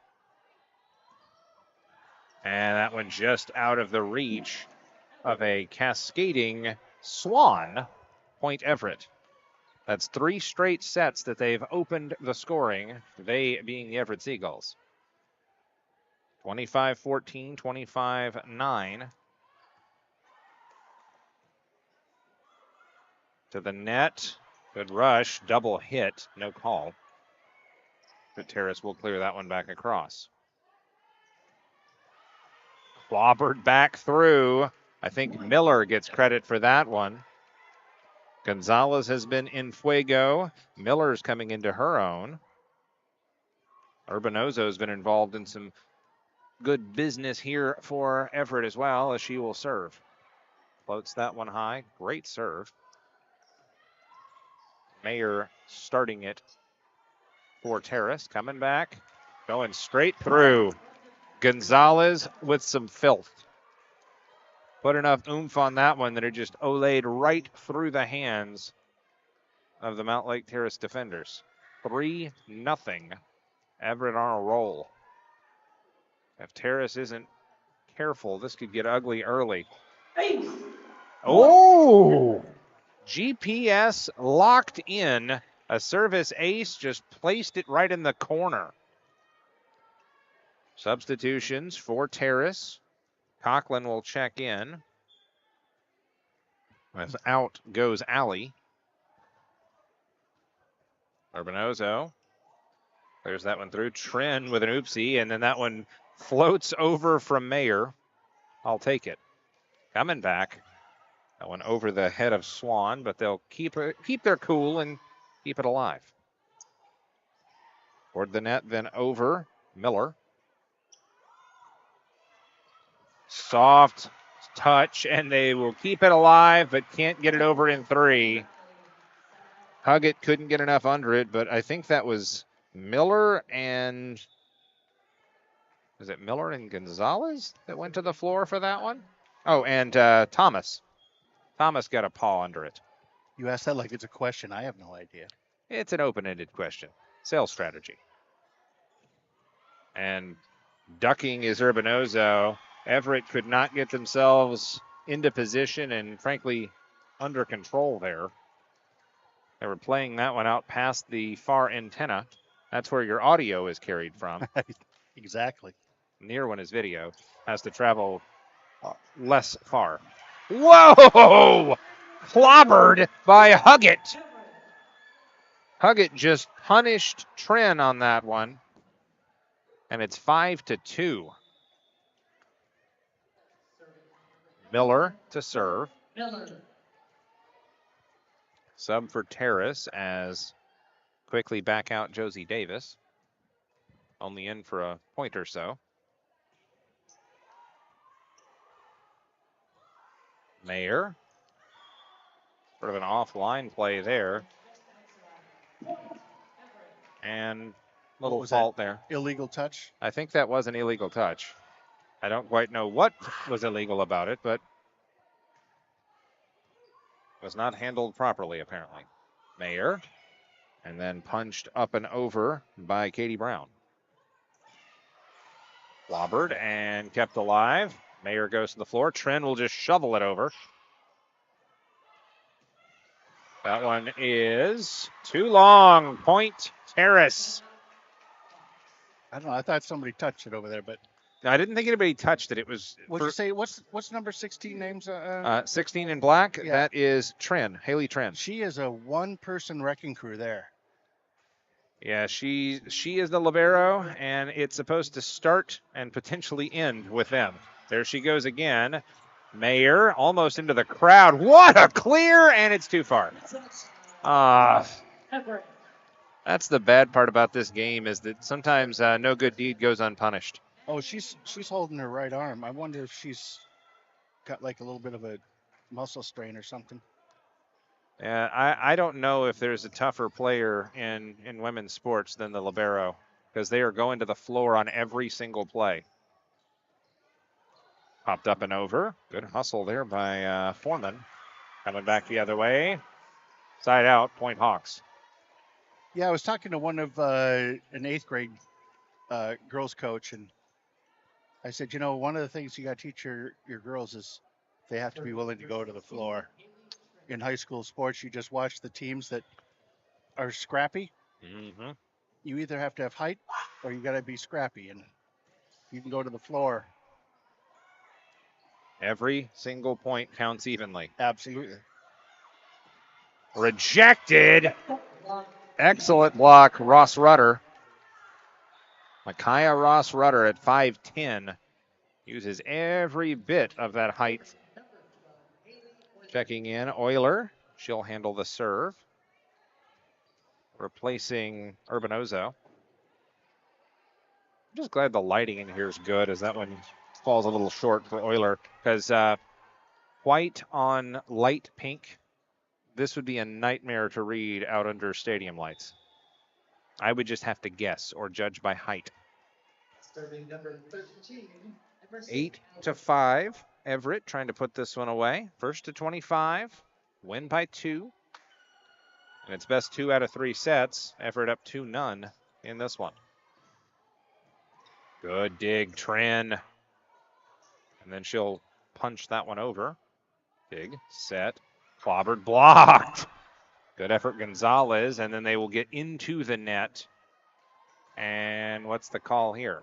And that one just out of the reach of a cascading Swan. Point Everett. That's 3 straight sets that they've opened the scoring, they being the Everett Seagulls. 25-14, 25-9. To the net. Good rush. Double hit. No call. But Terrace will clear that one back across. Clobbered back through. I think Miller gets credit for that one. Gonzalez has been in fuego. Miller's coming into her own. Urbanozo has been involved in some good business here for Everett as well, as she will serve. Floats that one high. Great serve. Mayer starting it for Terrace. Coming back. Going straight through. Gonzalez with some filth. Put enough oomph on that one that it just olayed right through the hands of the Mountlake Terrace defenders. 3-0. Everett on a roll. If Terrace isn't careful, this could get ugly early. Oh! GPS locked in. A service ace just placed it right in the corner. Substitutions for Terrace. Conklin will check in. As out goes Alley. Urbanozo. There's that one through. Trin with an oopsie, and then that one floats over from Mayer. I'll take it. Coming back. That one over the head of Swan, but they'll keep their cool and keep it alive. Toward the net, then over Miller. Soft touch, and they will keep it alive, but can't get it over in 3. Huggett couldn't get enough under it, but I think that was Miller and... Was it Miller and Gonzalez that went to the floor for that one? Oh, and Thomas. Thomas got a paw under it. You asked that like it's a question. I have no idea. It's an open-ended question. Sales strategy. And ducking is Urbanozo. Everett could not get themselves into position and, frankly, under control there. They were playing that one out past the far antenna. That's where your audio is carried from. Exactly. Near one is video. Has to travel less far. Whoa! Clobbered by Huggett. Huggett just punished Trin on that one. And it's 5-2. Miller to serve. Sub for Terrace as quickly back out Josie Davis. Only in for a point or so. Mayer. Sort of an offline play there. And little fault there. Illegal touch? I think that was an illegal touch. I don't quite know what was illegal about it, but was not handled properly, apparently. Mayer, and then punched up and over by Katie Brown. Clobbered and kept alive. Mayer goes to the floor. Trin will just shovel it over. That one is too long. Point Terrace. I don't know. I thought somebody touched it over there, but I didn't think anybody touched it. It was. What'd you say? What's number 16 names? 16 in black. Yeah. That is Trin, Haley Trin. She is a one-person wrecking crew there. Yeah, she is the libero, and it's supposed to start and potentially end with them. There she goes again. Mayer almost into the crowd. What a clear, and it's too far. That's the bad part about this game is that sometimes no good deed goes unpunished. Oh, she's holding her right arm. I wonder if she's got like a little bit of a muscle strain or something. Yeah, I don't know if there's a tougher player in women's sports than the libero because they are going to the floor on every single play. Popped up and over. Good hustle there by Foreman. Coming back the other way. Side out, Point Hawks. Yeah, I was talking to one of an 8th grade girls coach, and I said, one of the things you got to teach your girls is they have to be willing to go to the floor. In high school sports, you just watch the teams that are scrappy. Mm-hmm. You either have to have height or you got to be scrappy, and you can go to the floor. Every single point counts evenly. Absolutely. Rejected. Excellent block, Ross Rutter. Micaiah Ross Rutter at 5'10". Uses every bit of that height. Checking in, Euler. She'll handle the serve. Replacing Urbanozo. I'm just glad the lighting in here is good as that one falls a little short for Euler because white on light pink, this would be a nightmare to read out under stadium lights. I would just have to guess or judge by height. 8-5. Everett trying to put this one away. First to 25. Win by 2. And it's best 2 out of 3 sets. Everett up 2-0 in this one. Good dig, Trin. And then she'll punch that one over. Dig, set, clobbered, blocked. Good effort, Gonzalez. And then they will get into the net. And what's the call here?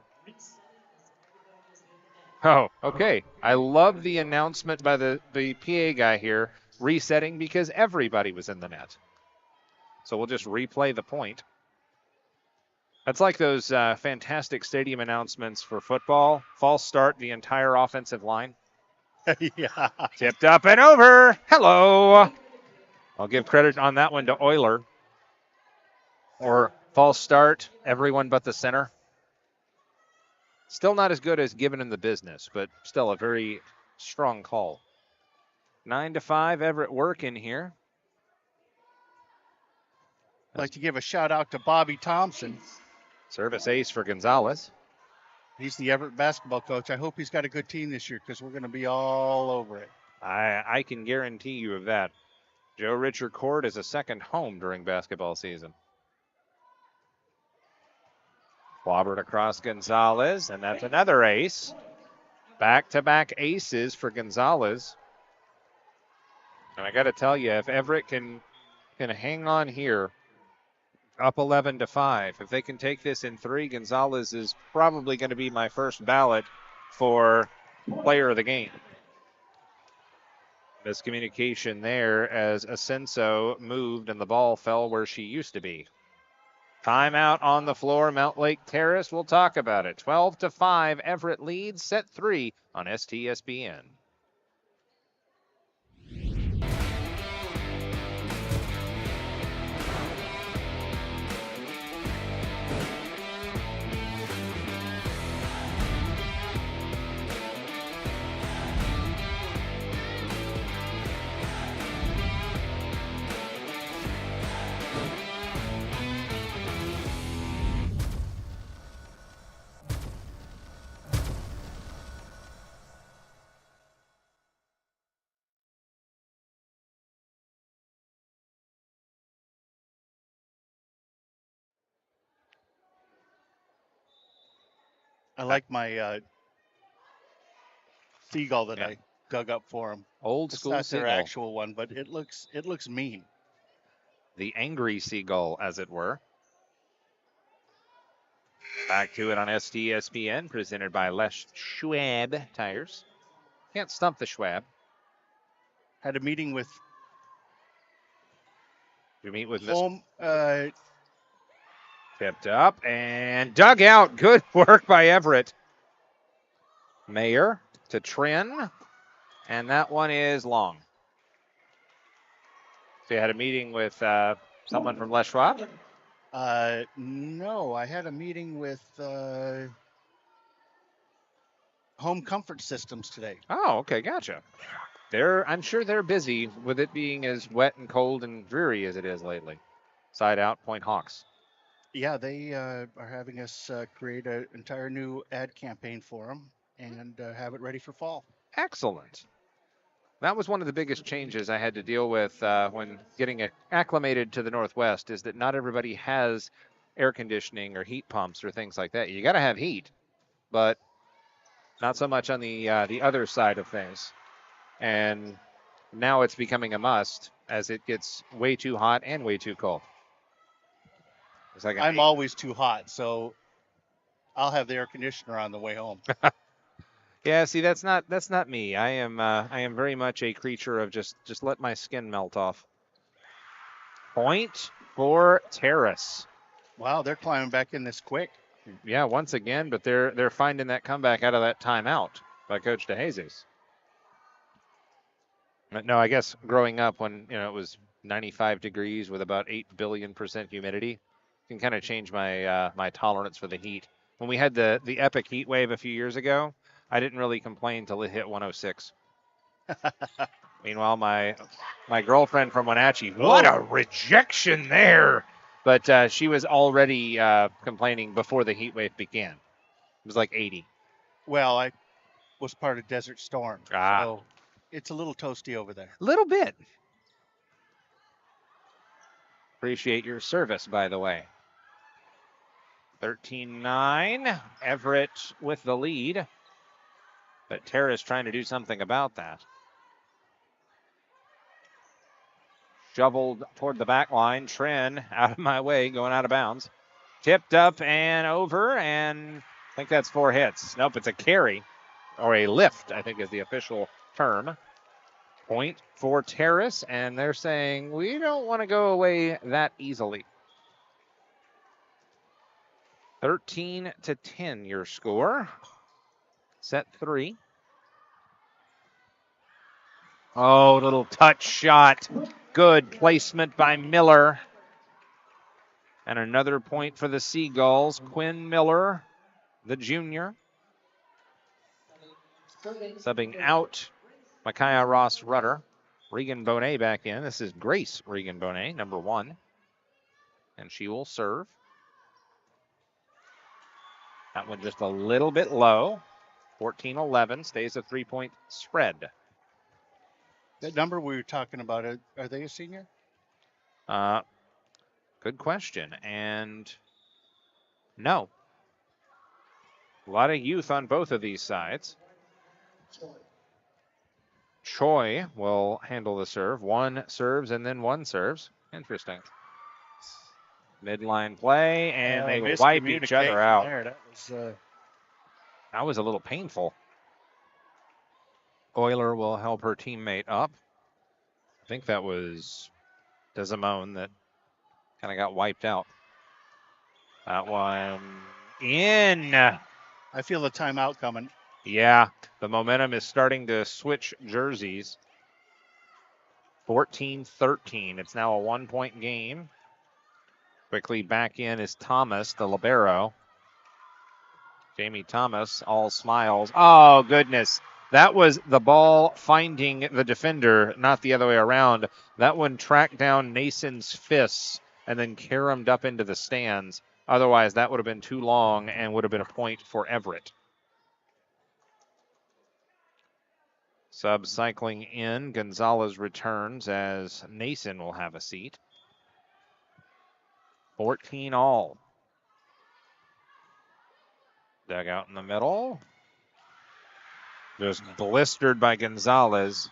Oh, okay. I love the announcement by the PA guy here. resetting because everybody was in the net. So we'll just replay the point. That's like those fantastic stadium announcements for football. False start, the entire offensive line. Yeah. Tipped up and over. Hello. I'll give credit on that one to Euler. Or false start, everyone but the center. Still not as good as given in the business, but still a very strong call. 9-5, Everett working here. I'd like to give a shout out to Bobby Thompson. Service ace for Gonzalez. He's the Everett basketball coach. I hope he's got a good team this year because we're going to be all over it. I can guarantee you of that. Joe Richard Court is a second home during basketball season. Clobbered across Gonzalez, and that's another ace. Back-to-back aces for Gonzalez. And I got to tell you, if Everett can hang on here, up 11-5, if they can take this in 3, Gonzalez is probably going to be my first ballot for player of the game. Miscommunication there as Asenso moved and the ball fell where she used to be. Timeout on the floor, Mountlake Terrace. We'll talk about it. 12-5, Everett leads, set 3 on STSPN. I like my seagull that I dug up for him. Old It's school not seagull. their actual one, but it looks mean. The angry seagull, as it were. Back to it on STSPN, presented by Les Schwab Tires. Can't stump the Schwab. Had a meeting with You meet with home. Tipped up and dug out. Good work by Everett. Mayer to Trin, and that one is long. So you had a meeting with someone from Les Schwab? No, I had a meeting with Home Comfort Systems today. Oh, okay, gotcha. I'm sure they're busy with it being as wet and cold and dreary as it is lately. Side out, Point Hawks. Yeah, they are having us create an entire new ad campaign for them and have it ready for fall. Excellent. That was one of the biggest changes I had to deal with when getting acclimated to the Northwest, is that not everybody has air conditioning or heat pumps or things like that. You got to have heat, but not so much on the other side of things. And now it's becoming a must as it gets way too hot and way too cold. It's like I'm always too hot, so I'll have the air conditioner on the way home. Yeah, see, that's not me. I am very much a creature of just let my skin melt off. Point for Terrace. Wow, they're climbing back in this quick. Yeah, once again, but they're finding that comeback out of that timeout by Coach DeJesus. No, I guess growing up when it was 95 degrees with about 8 billion% humidity, can kind of change my my tolerance for the heat. When we had the epic heat wave a few years ago, I didn't really complain till it hit 106. Meanwhile, my girlfriend from Wenatchee, what a rejection there! But she was already complaining before the heat wave began. It was like 80. Well, I was part of Desert Storm, Ah. so it's a little toasty over there. Little bit. Appreciate your service, by the way. 13-9. Everett with the lead. But Terrace trying to do something about that. Shoveled toward the back line. Trin out of my way, going out of bounds. Tipped up and over, and I think that's 4 hits. Nope, it's a carry, or a lift, I think is the official term. Point for Terrace, and they're saying we don't want to go away that easily. 13-10 your score. Set 3. Oh, little touch shot. Good placement by Miller. And another point for the Seagulls. Quinn Miller, the junior. Subbing out Micaiah Ross Rudder. Regan Bonet back in. This is Grace Regan Bonet, number 1. And she will serve. That one just a little bit low. 14-11, stays a 3-point spread. That number we were talking about, are they a senior? Good question. And no. A lot of youth on both of these sides. Choi will handle the serve. One serves and then one serves. Interesting. Midline play, and they will wipe each other out. That was a little painful. Euler will help her teammate up. I think that was Desimone that kind of got wiped out. That one in. I feel the timeout coming. Yeah, the momentum is starting to switch jerseys. 14-13. It's now a 1-point game. Quickly back in is Thomas, the libero. Jamie Thomas, all smiles. Oh, goodness. That was the ball finding the defender, not the other way around. That one tracked down Nason's fists and then caromed up into the stands. Otherwise, that would have been too long and would have been a point for Everett. Sub cycling in. Gonzalez returns as Nason will have a seat. 14 all. Dugout in the middle. Just blistered by Gonzalez.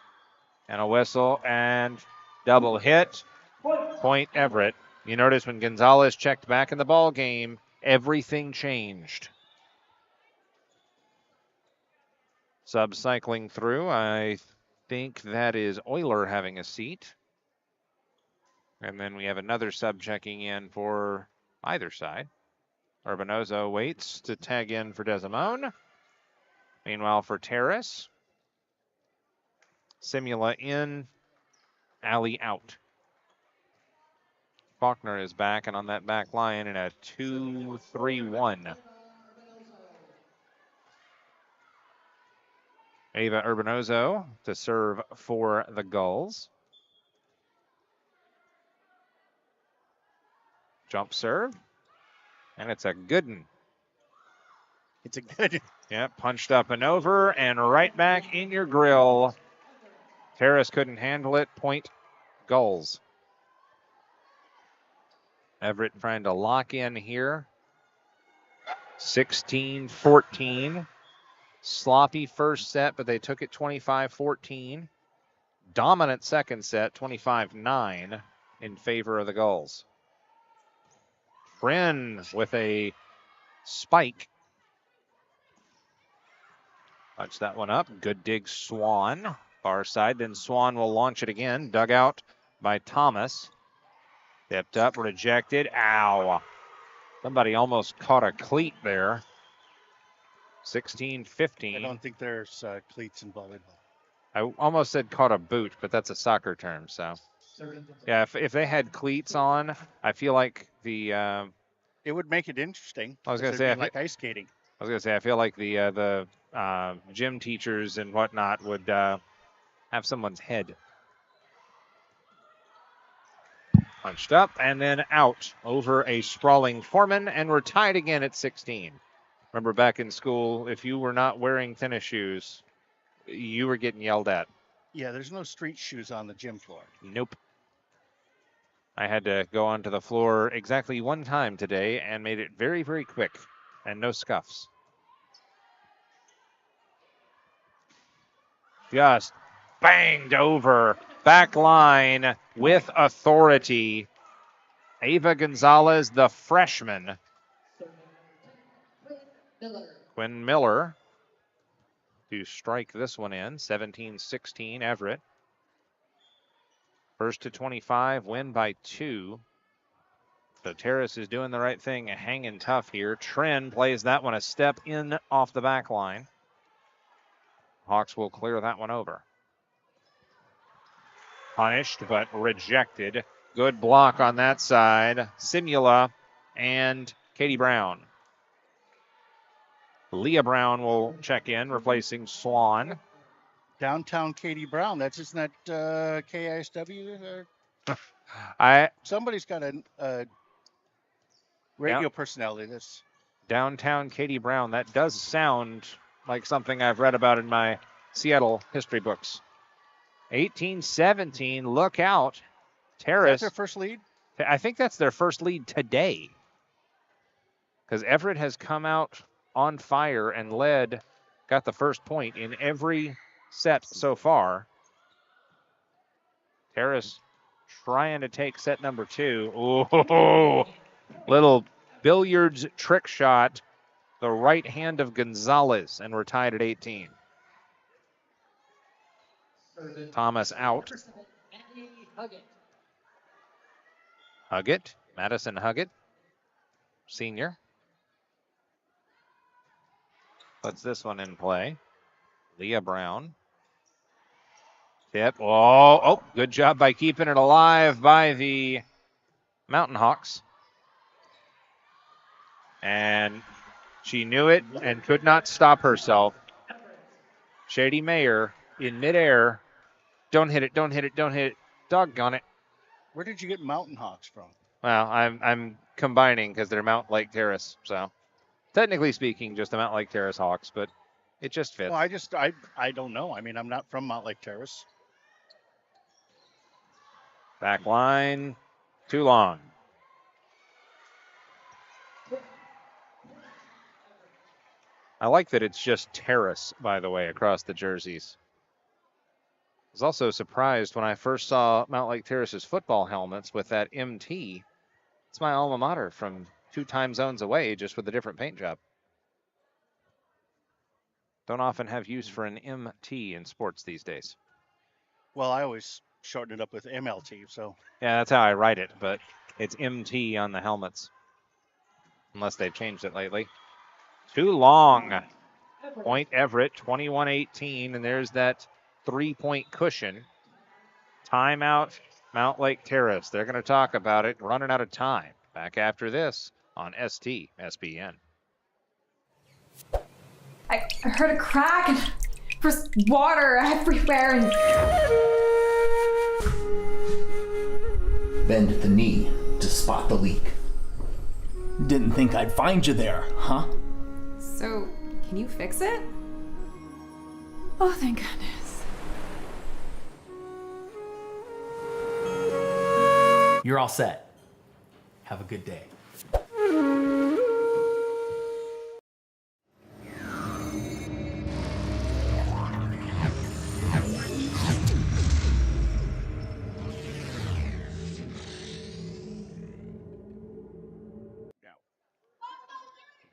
And a whistle and double hit. Point Everett. You notice when Gonzalez checked back in the ball game, everything changed. Sub cycling through. I think that is Euler having a seat. And then we have another sub checking in for either side. Urbanozo waits to tag in for Desimone. Meanwhile, for Terrace, Simula in, Alley out. Faulkner is back and on that back line in a 2-3-1. Ava Urbanozo to serve for the Gulls. Jump serve. And it's a good one. It's a good one. Yeah, punched up and over and right back in your grill. Terrace couldn't handle it. Point Gulls. Everett trying to lock in here. 16-14. Sloppy first set, but they took it 25-14. Dominant second set, 25-9 in favor of the Gulls. Friend with a spike. Punch that one up. Good dig, Swan. Far side, then Swan will launch it again. Dug out by Thomas. Tipped up, rejected. Ow. Somebody almost caught a cleat there. 16-15. I don't think there's cleats in volleyball. I almost said caught a boot, but that's a soccer term, so. Yeah, if they had cleats on, I feel like the... it would make it interesting. I was going to say... like ice skating. I was going to say, I feel like the gym teachers and whatnot would have someone's head. Punched up and then out over a sprawling Foreman, and we're tied again at 16. Remember back in school, if you were not wearing tennis shoes, you were getting yelled at. Yeah, there's no street shoes on the gym floor. Nope. I had to go onto the floor exactly one time today and made it very, very quick and no scuffs. Just banged over. Back line with authority. Ava Gonzalez, the freshman. Quinn Miller to strike this one in. 17-16 Everett. First to 25, win by 2. So Terrace is doing the right thing, hanging tough here. Tren plays that one a step in off the back line. Hawks will clear that one over. Punished, but rejected. Good block on that side. Simula and Katie Brown. Leah Brown will check in, replacing Swan. Downtown Katie Brown. That's isn't that KISW? Somebody's got a radio personality. That's Downtown Katie Brown. That does sound like something I've read about in my Seattle history books. 18-17. Look out. Terrace. Is that their first lead? I think that's their first lead today. Because Everett has come out on fire and got the first point in every set so far. Terrace trying to take set number 2. Oh, little billiards trick shot. The right hand of Gonzalez, and we're tied at 18. Thomas out. Huggett, Madison Huggett, senior. Puts this one in play. Leah Brown. Tip. Oh, good job by keeping it alive by the Mountain Hawks. And she knew it and could not stop herself. Shady Mayer in midair. Don't hit it, don't hit it, don't hit it. Doggone it. Where did you get Mountain Hawks from? Well, I'm combining because they're Mountlake Terrace. So technically speaking, just the Mountlake Terrace Hawks, but it just fits. Well, I don't know. I mean, I'm not from Mountlake Terrace. Back line, too long. I like that it's just Terrace, by the way, across the jerseys. I was also surprised when I first saw Mountlake Terrace's football helmets with that MT. It's my alma mater from 2 time zones away, just with a different paint job. Don't often have use for an MT in sports these days. Well, I always shorten it up with MLT, so. Yeah, that's how I write it, but it's MT on the helmets. Unless they've changed it lately. Too long. Point Everett, 21-18, and there's that 3-point cushion. Timeout, Mountlake Terrace. They're going to talk about it. Running out of time. Back after this on STSPN. I heard a crack and there's water everywhere and... Bend the knee to spot the leak. Didn't think I'd find you there, huh? So, can you fix it? Oh, thank goodness. You're all set. Have a good day.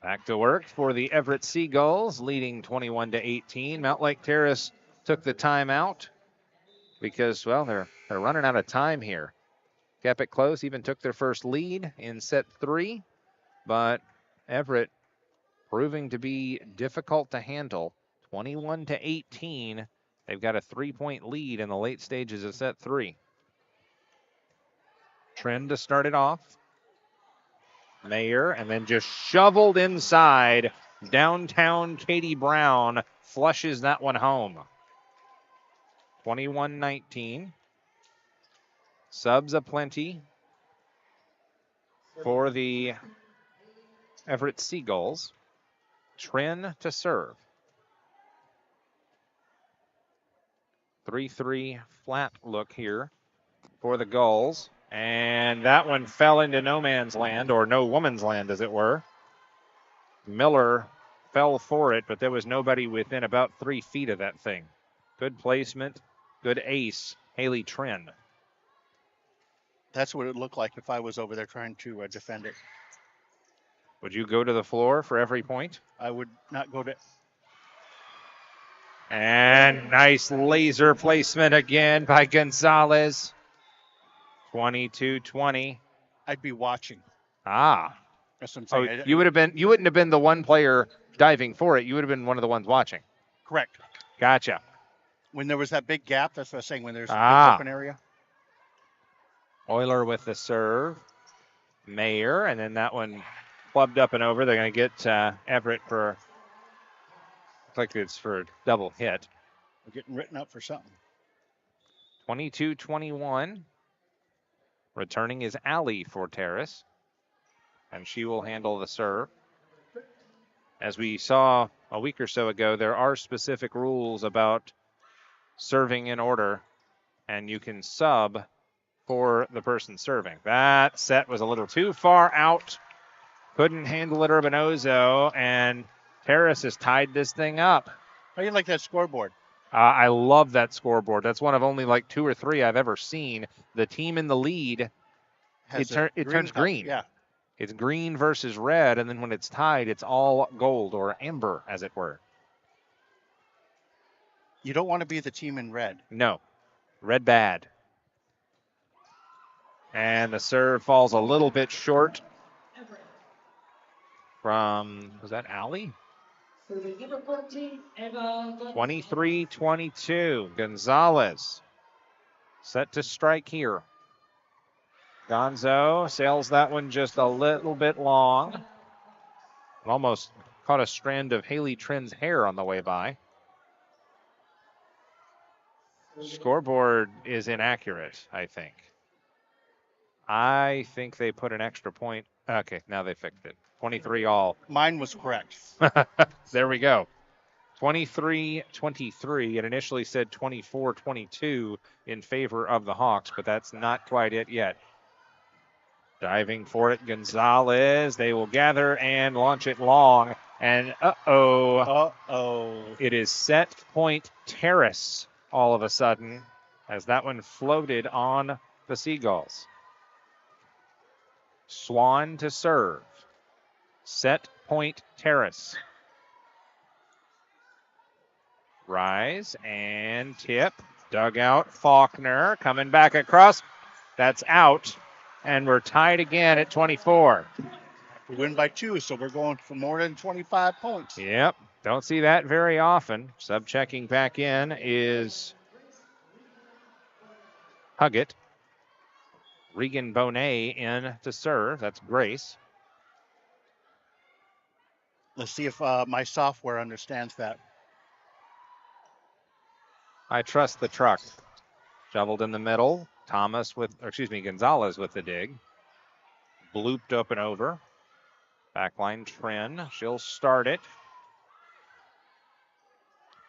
Back to work for the Everett Seagulls, leading 21-18. Mountlake Terrace took the timeout because, well, they're running out of time here. Kept it close, even took their first lead in set 3, but Everett proving to be difficult to handle. 21-18. They've got a 3-point lead in the late stages of set 3. Trend to start it off. Mayer, and then just shoveled inside. Downtown Katie Brown flushes that one home. 21-19. Subs aplenty for the Everett Seagulls. Tren to serve. 3-3 flat look here for the Gulls. And that one fell into no man's land, or no woman's land, as it were. Miller fell for it, but there was nobody within about 3 feet of that thing. Good placement, good ace, Haley Tren. That's what it looked like if I was over there trying to defend it. Would you go to the floor for every point? I would not go to... And nice laser placement again by Gonzalez. 22-20. I'd be watching. Ah. That's what I'm Oh, saying. you wouldn't have been the one player diving for it. You would have been one of the ones watching. Correct. Gotcha. When there was that big gap, that's what I was saying, when there's a big open area. Euler with the serve. Mayer, and then that one clubbed up and over. They're going to get Everett for, looks like it's for a double hit. We're getting written up for something. 22-21. Returning is Allie for Terrace, and she will handle the serve. As we saw a week or so ago, there are specific rules about serving in order, and you can sub for the person serving. That set was a little too far out. Couldn't handle it, Urbanozo, and Terrace has tied this thing up. How do you like that scoreboard? I love that scoreboard. That's one of only like 2 or 3 I've ever seen. The team in the lead, it turns green. Yeah. It's green versus red, and then when it's tied, it's all gold or amber, as it were. You don't want to be the team in red. No. Red bad. And the serve falls a little bit short from, was that Allie? 23-22. Gonzalez set to strike here. Gonzo sails that one just a little bit long. Almost caught a strand of Haley Trin's hair on the way by. Scoreboard is inaccurate, I think. I think they put an extra point. Okay, now they fixed it. 23 all. Mine was correct. There we go. 23-23. It initially said 24-22 in favor of the Hawks, but that's not quite it yet. Diving for it, Gonzalez. They will gather and launch it long. And it is set point Terrace all of a sudden as that one floated on the Seagulls. Swan to serve. Set point Terrace. Rise and tip. Dug out Faulkner. Coming back across. That's out. And we're tied again at 24. We win by 2, so we're going for more than 25 points. Yep. Don't see that very often. Sub-checking back in is Huggett. Regan Bonet in to serve. That's Grace. Let's see if my software understands that. I trust the truck. Shoveled in the middle. Gonzalez with the dig. Blooped up and over. Backline Trin. She'll start it.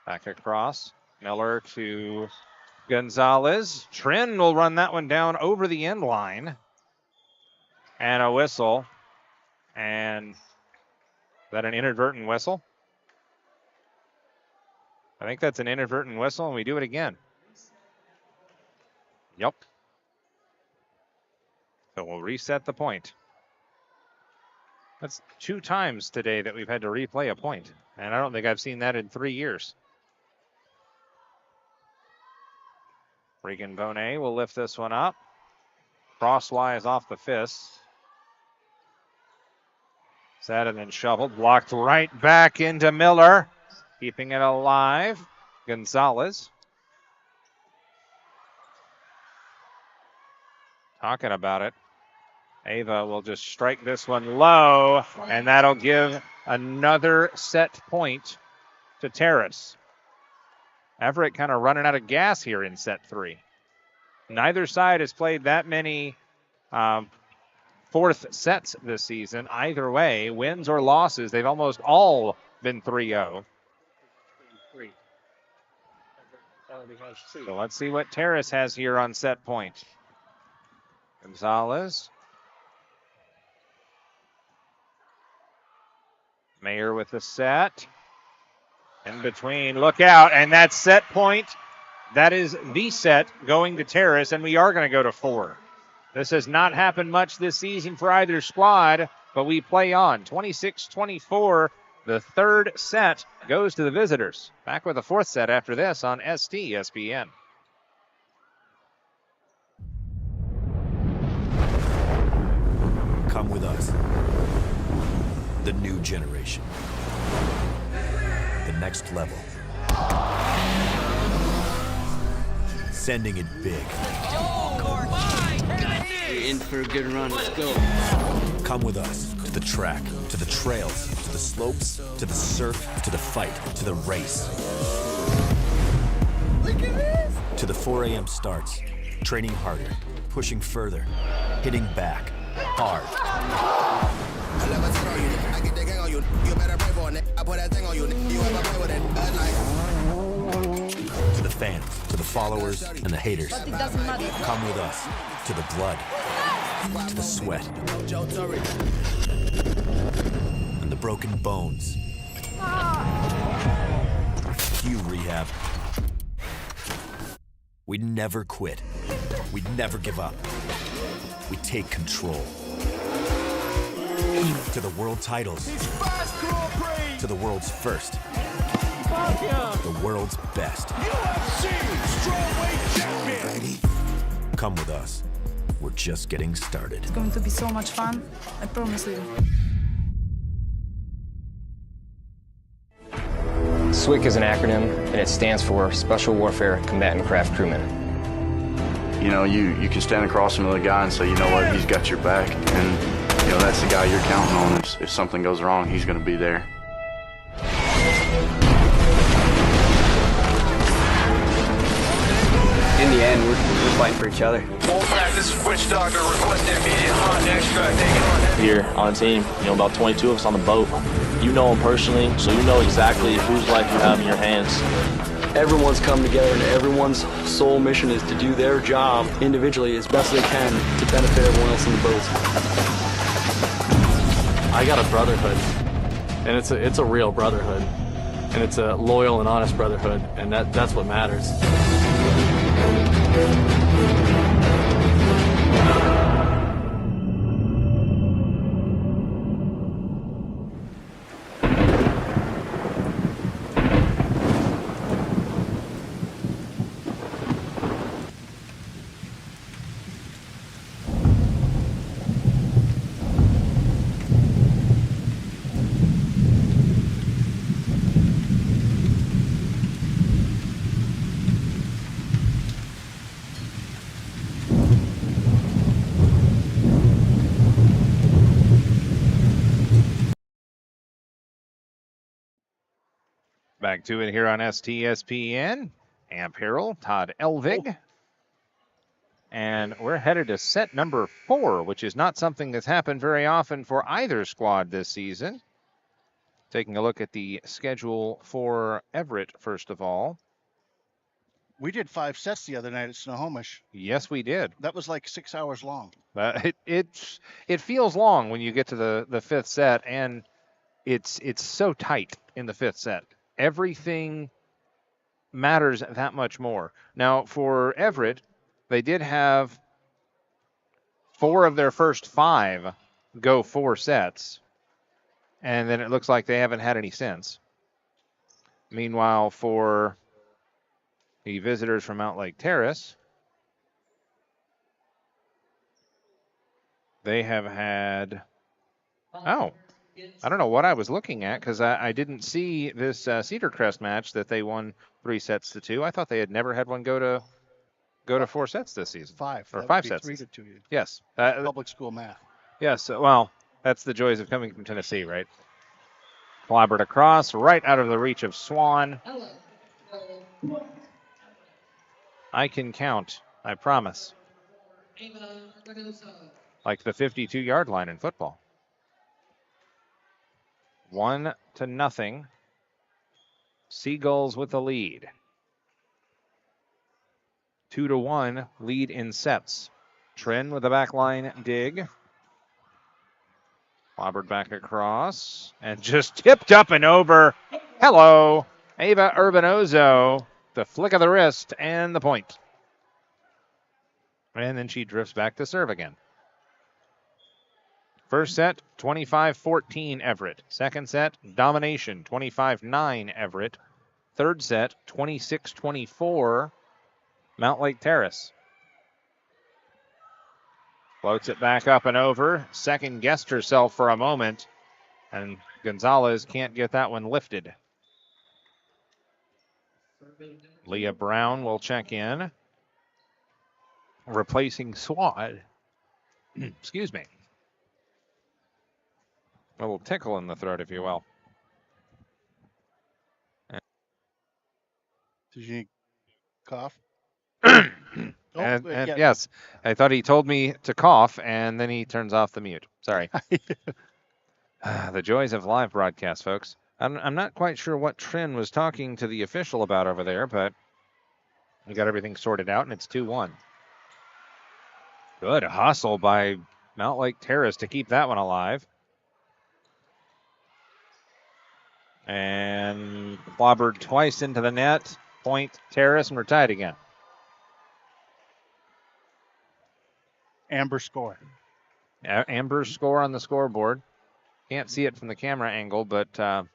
Back across. Miller to Gonzalez. Trin will run that one down over the end line. And a whistle. And is that an inadvertent whistle? I think that's an inadvertent whistle, and we do it again. Yep. So we'll reset the point. That's 2 times today that we've had to replay a point, and I don't think I've seen that in 3 years. Regan Bonet will lift this one up. Crosswise off the fist. Set and then shoveled. Blocked right back into Miller. Keeping it alive. Gonzalez. Talking about it. Ava will just strike this one low, and that'll give another set point to Terrace. Everett kind of running out of gas here in set 3. Neither side has played that many fourth sets this season. Either way, wins or losses, they've almost all been 3-0. So let's see what Terrace has here on set point. Gonzalez. Mayer with the set. In between, look out, and that's set point. That is the set going to Terrace, and we are going to go to 4. This has not happened much this season for either squad, but we play on. 26-24, the third set goes to the visitors. Back with the fourth set after this on STSPN. Come with us. The new generation. The next level. Sending it big. You're in for a good run. Let's go. Come with us to the track, to the trails, to the slopes, to the surf, to the fight, to the race. Look at this. To the 4 a.m. starts. Training harder, pushing further, hitting back, hard. To the fans, to the followers, and the haters. Come with us to the blood, to the sweat, and the broken bones. You rehab. We never quit. We never give up. We take control. To the world titles. To the world's first. The world's best. Come with us. We're just getting started. It's going to be so much fun. I promise you. SWCC is an acronym, and it stands for Special Warfare Combatant Craft Crewman. You know, you can stand across from the guy and say, you know what, he's got your back. And, you know, that's the guy you're counting on. If something goes wrong, he's going to be there. In the end, we're fighting for each other. This is Witch Doctor requesting immediate hot extract taken on. Here on the team, about 22 of us on the boat. You know them personally, so you know exactly whose life you have in your hands. Everyone's come together, and everyone's sole mission is to do their job individually as best they can to benefit everyone else in the boat. I got a brotherhood, and it's a real brotherhood, and it's a loyal and honest brotherhood, and that's what matters. Back to it here on STSPN. Amp Harrell, Todd Elvig. And we're headed to set number 4, which is not something that's happened very often for either squad this season. Taking a look at the schedule for Everett, first of all. We did 5 sets the other night at Snohomish. Yes, we did. That was like 6 hours long. It feels long when you get to the 5th set, and it's so tight in the 5th set. Everything matters that much more. Now, for Everett, they did have 4 of their first 5 go 4 sets, and then it looks like they haven't had any since. Meanwhile, for the visitors from Mountlake Terrace, they have had, I don't know what I was looking at because I didn't see this Cedar Crest match that they won 3 sets to 2. I thought they had never had one go to 4 sets this season. 5 or 5 sets. 3 to 2. Yes. Public school math. Yes. Well, that's the joys of coming from Tennessee, right? Clobbered across, right out of the reach of Swan. I can count. I promise. Like the 52-yard line in football. 1-0. Seagulls with the lead. 2-1 lead in sets. Trin with the back line dig. Clobbered back across and just tipped up and over. Hello, Ava Urbanozo. The flick of the wrist and the point. And then she drifts back to serve again. First set, 25-14 Everett. Second set, domination, 25-9 Everett. Third set, 26-24 Mountlake Terrace. Floats it back up and over. Second guessed herself for a moment. And Gonzalez can't get that one lifted. Leah Brown will check in. Replacing Swad. Excuse me. A little tickle in the throat, if you will. Did you cough? And yeah. yes, I thought he told me to cough, and then he turns off the mute. Sorry. The joys of live broadcast, folks. I'm not quite sure what Trin was talking to the official about over there, but we got everything sorted out, and it's 2-1. Good hustle by Mountlake Terrace to keep that one alive. And clobbered twice into the net. Point Terrace, and we're tied again. Amber score. Amber's score on the scoreboard. Can't see it from the camera angle, but not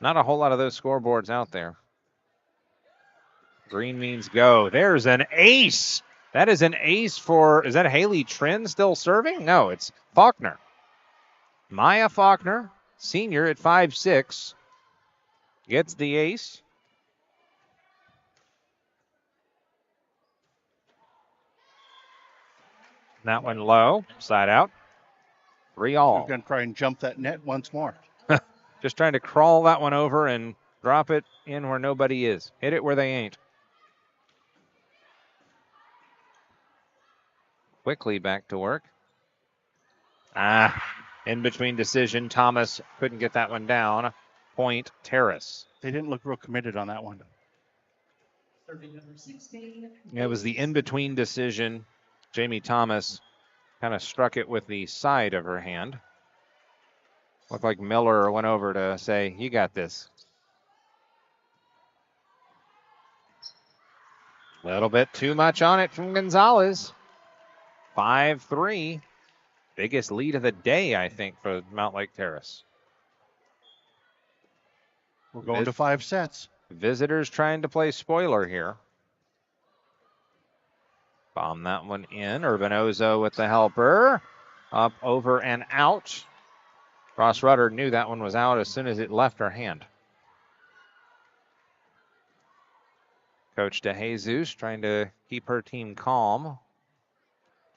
a whole lot of those scoreboards out there. Green means go. There's an ace. That is an ace for, is that Haley Trin still serving? No, it's Faulkner. Maya Faulkner, senior at 5'6", gets the ace. That one low, side out. 3-all. We're going to try and jump that net once more. Just trying to crawl that one over and drop it in where nobody is. Hit it where they ain't. Quickly back to work. In between decision. Thomas couldn't get that one down. Point Terrace. They didn't look real committed on that one. It was the in-between decision. Jamie Thomas kind of struck it with the side of her hand. Looked like Miller went over to say, you got this. A little bit too much on it from Gonzalez. 5-3. Biggest lead of the day, I think, for Mountlake Terrace. We're going to 5 sets. Visitors trying to play spoiler here. Bomb that one in. Urbanozo with the helper. Up, over, and out. Ross Rudder knew that one was out as soon as it left her hand. Coach DeJesus trying to keep her team calm.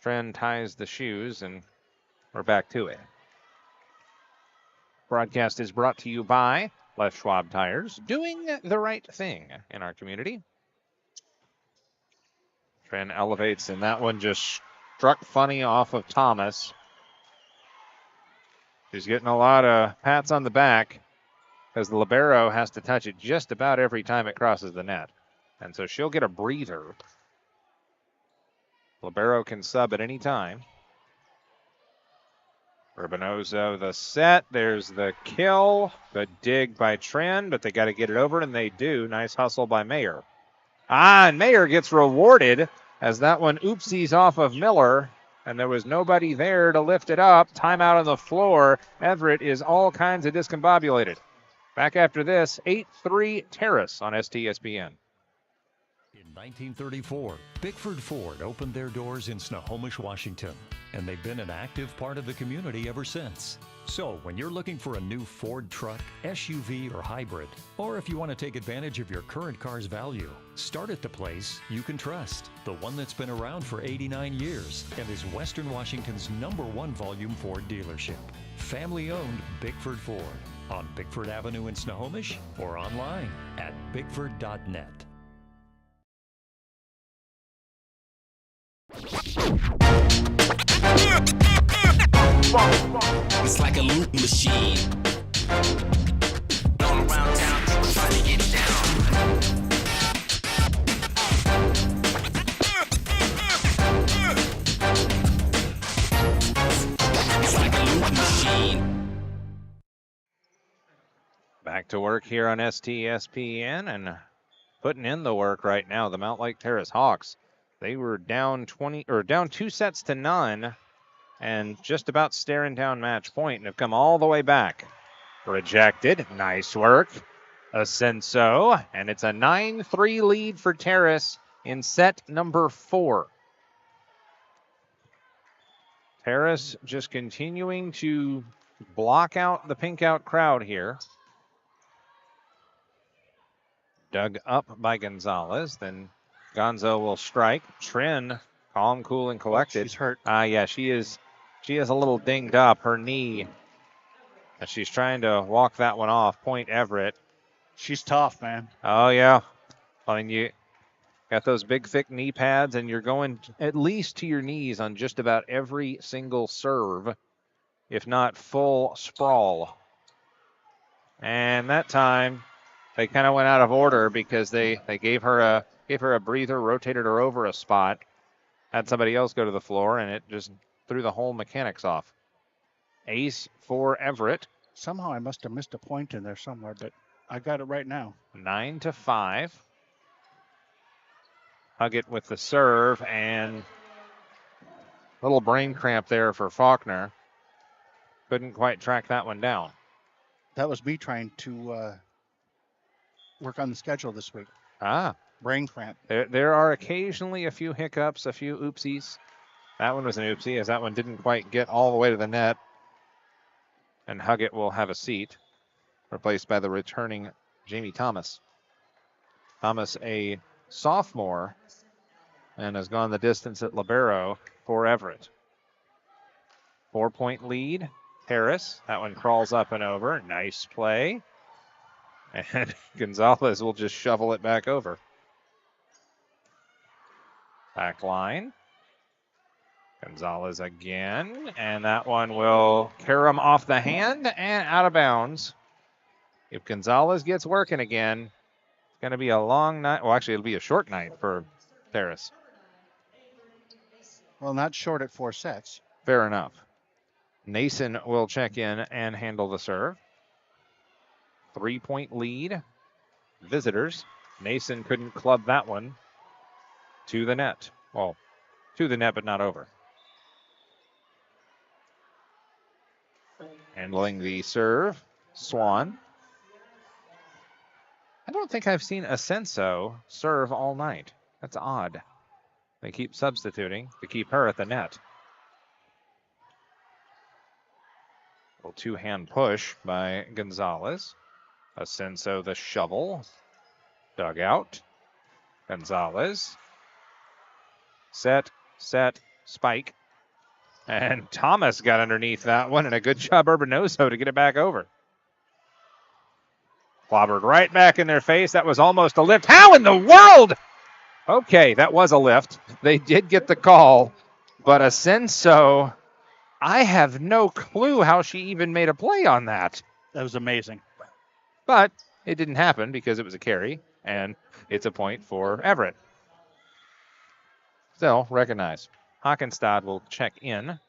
Trin ties the shoes, and we're back to it. Broadcast is brought to you by Les Schwab Tires, doing the right thing in our community. Trin elevates, and that one just struck funny off of Thomas. She's getting a lot of pats on the back because the libero has to touch it just about every time it crosses the net. And so she'll get a breather. Libero can sub at any time. Urbanozo the set. There's the kill. Good dig by Trin, but they got to get it over, and they do. Nice hustle by Mayer. And Mayer gets rewarded as that one oopsies off of Miller, and there was nobody there to lift it up. Timeout on the floor. Everett is all kinds of discombobulated. Back after this, 8-3 Terrace on STSPN. In 1934, Bickford Ford opened their doors in Snohomish, Washington, and they've been an active part of the community ever since. So when you're looking for a new Ford truck, SUV, or hybrid, or if you want to take advantage of your current car's value, start at the place you can trust, the one that's been around for 89 years and is Western Washington's #1 volume Ford dealership. Family-owned Bickford Ford on Bickford Avenue in Snohomish or online at bickford.net. It's like a loop machine. All around town, people trying to get down. It's like a loop machine. Back to work here on STSPN and putting in the work right now. The Mountlake Terrace Hawks. They were down 2 sets to none and just about staring down match point and have come all the way back. Rejected. Nice work. Ascenso. And it's a 9-3 lead for Terrace in set number 4. Terrace just continuing to block out the pink out crowd here. Dug up by Gonzalez. Then Gonzo will strike. Trin, calm, cool, and collected. She's hurt. Yeah, she is a little dinged up. Her knee. And she's trying to walk that one off. Point Everett. She's tough, man. Oh, yeah. I mean, you got those big, thick knee pads, and you're going at least to your knees on just about every single serve, if not full sprawl. And that time, they kind of went out of order because they gave her a breather, rotated her over a spot, had somebody else go to the floor, and it just threw the whole mechanics off. Ace for Everett. Somehow I must have missed a point in there somewhere, but I got it right now. 9-5. Huggett with the serve, and little brain cramp there for Faulkner. Couldn't quite track that one down. That was me trying to work on the schedule this week. Brain cramp. There are occasionally a few hiccups, a few oopsies. That one was an oopsie, as that one didn't quite get all the way to the net. And Huggett will have a seat, replaced by the returning Jamie Thomas. Thomas, a sophomore, and has gone the distance at libero for Everett. 4-point lead. Harris, that one crawls up and over. Nice play. And Gonzalez will just shovel it back over. Back line. Gonzalez again, and that one will carom off the hand and out of bounds. If Gonzalez gets working again, it's going to be a long night. Well, actually, it'll be a short night for Terrace. Well, not short at 4 sets. Fair enough. Nason will check in and handle the serve. 3-point lead. Visitors. Nason couldn't club that one to the net. Well, to the net, but not over. Handling the serve, Swan. I don't think I've seen Ascenso serve all night. That's odd. They keep substituting to keep her at the net. A little two-hand push by Gonzalez. Ascenso the shovel. Dug out. Gonzalez. Set, spike. And Thomas got underneath that one, and a good job Urbanoso to get it back over. Clobbered right back in their face. That was almost a lift. How in the world? Okay, that was a lift. They did get the call, but Ascenso, I have no clue how she even made a play on that. That was amazing. But it didn't happen because it was a carry, and it's a point for Everett. Still, recognize. Hockenstad will check in,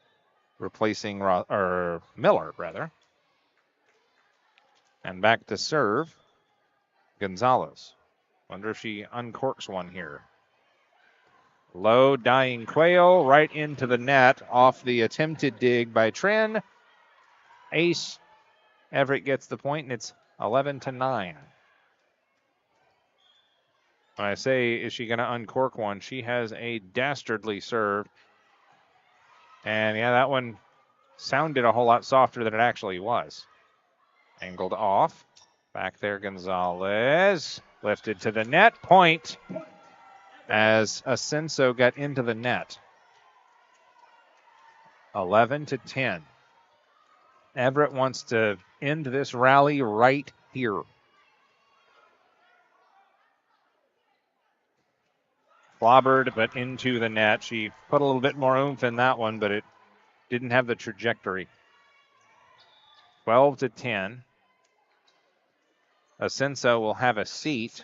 replacing Miller, rather. And back to serve, Gonzalez. Wonder if she uncorks one here. Low dying quail right into the net off the attempted dig by Trin. Ace. Everett gets the point, and it's 11-9. When I say, is she going to uncork one, she has a dastardly serve. And yeah, that one sounded a whole lot softer than it actually was. Angled off. Back there, Gonzalez. Lifted to the net. Point as Ascenso got into the net. 11-10. Everett wants to end this rally right here. Clobbered, but into the net. She put a little bit more oomph in that one, but it didn't have the trajectory. 12-10. Ascenso will have a seat,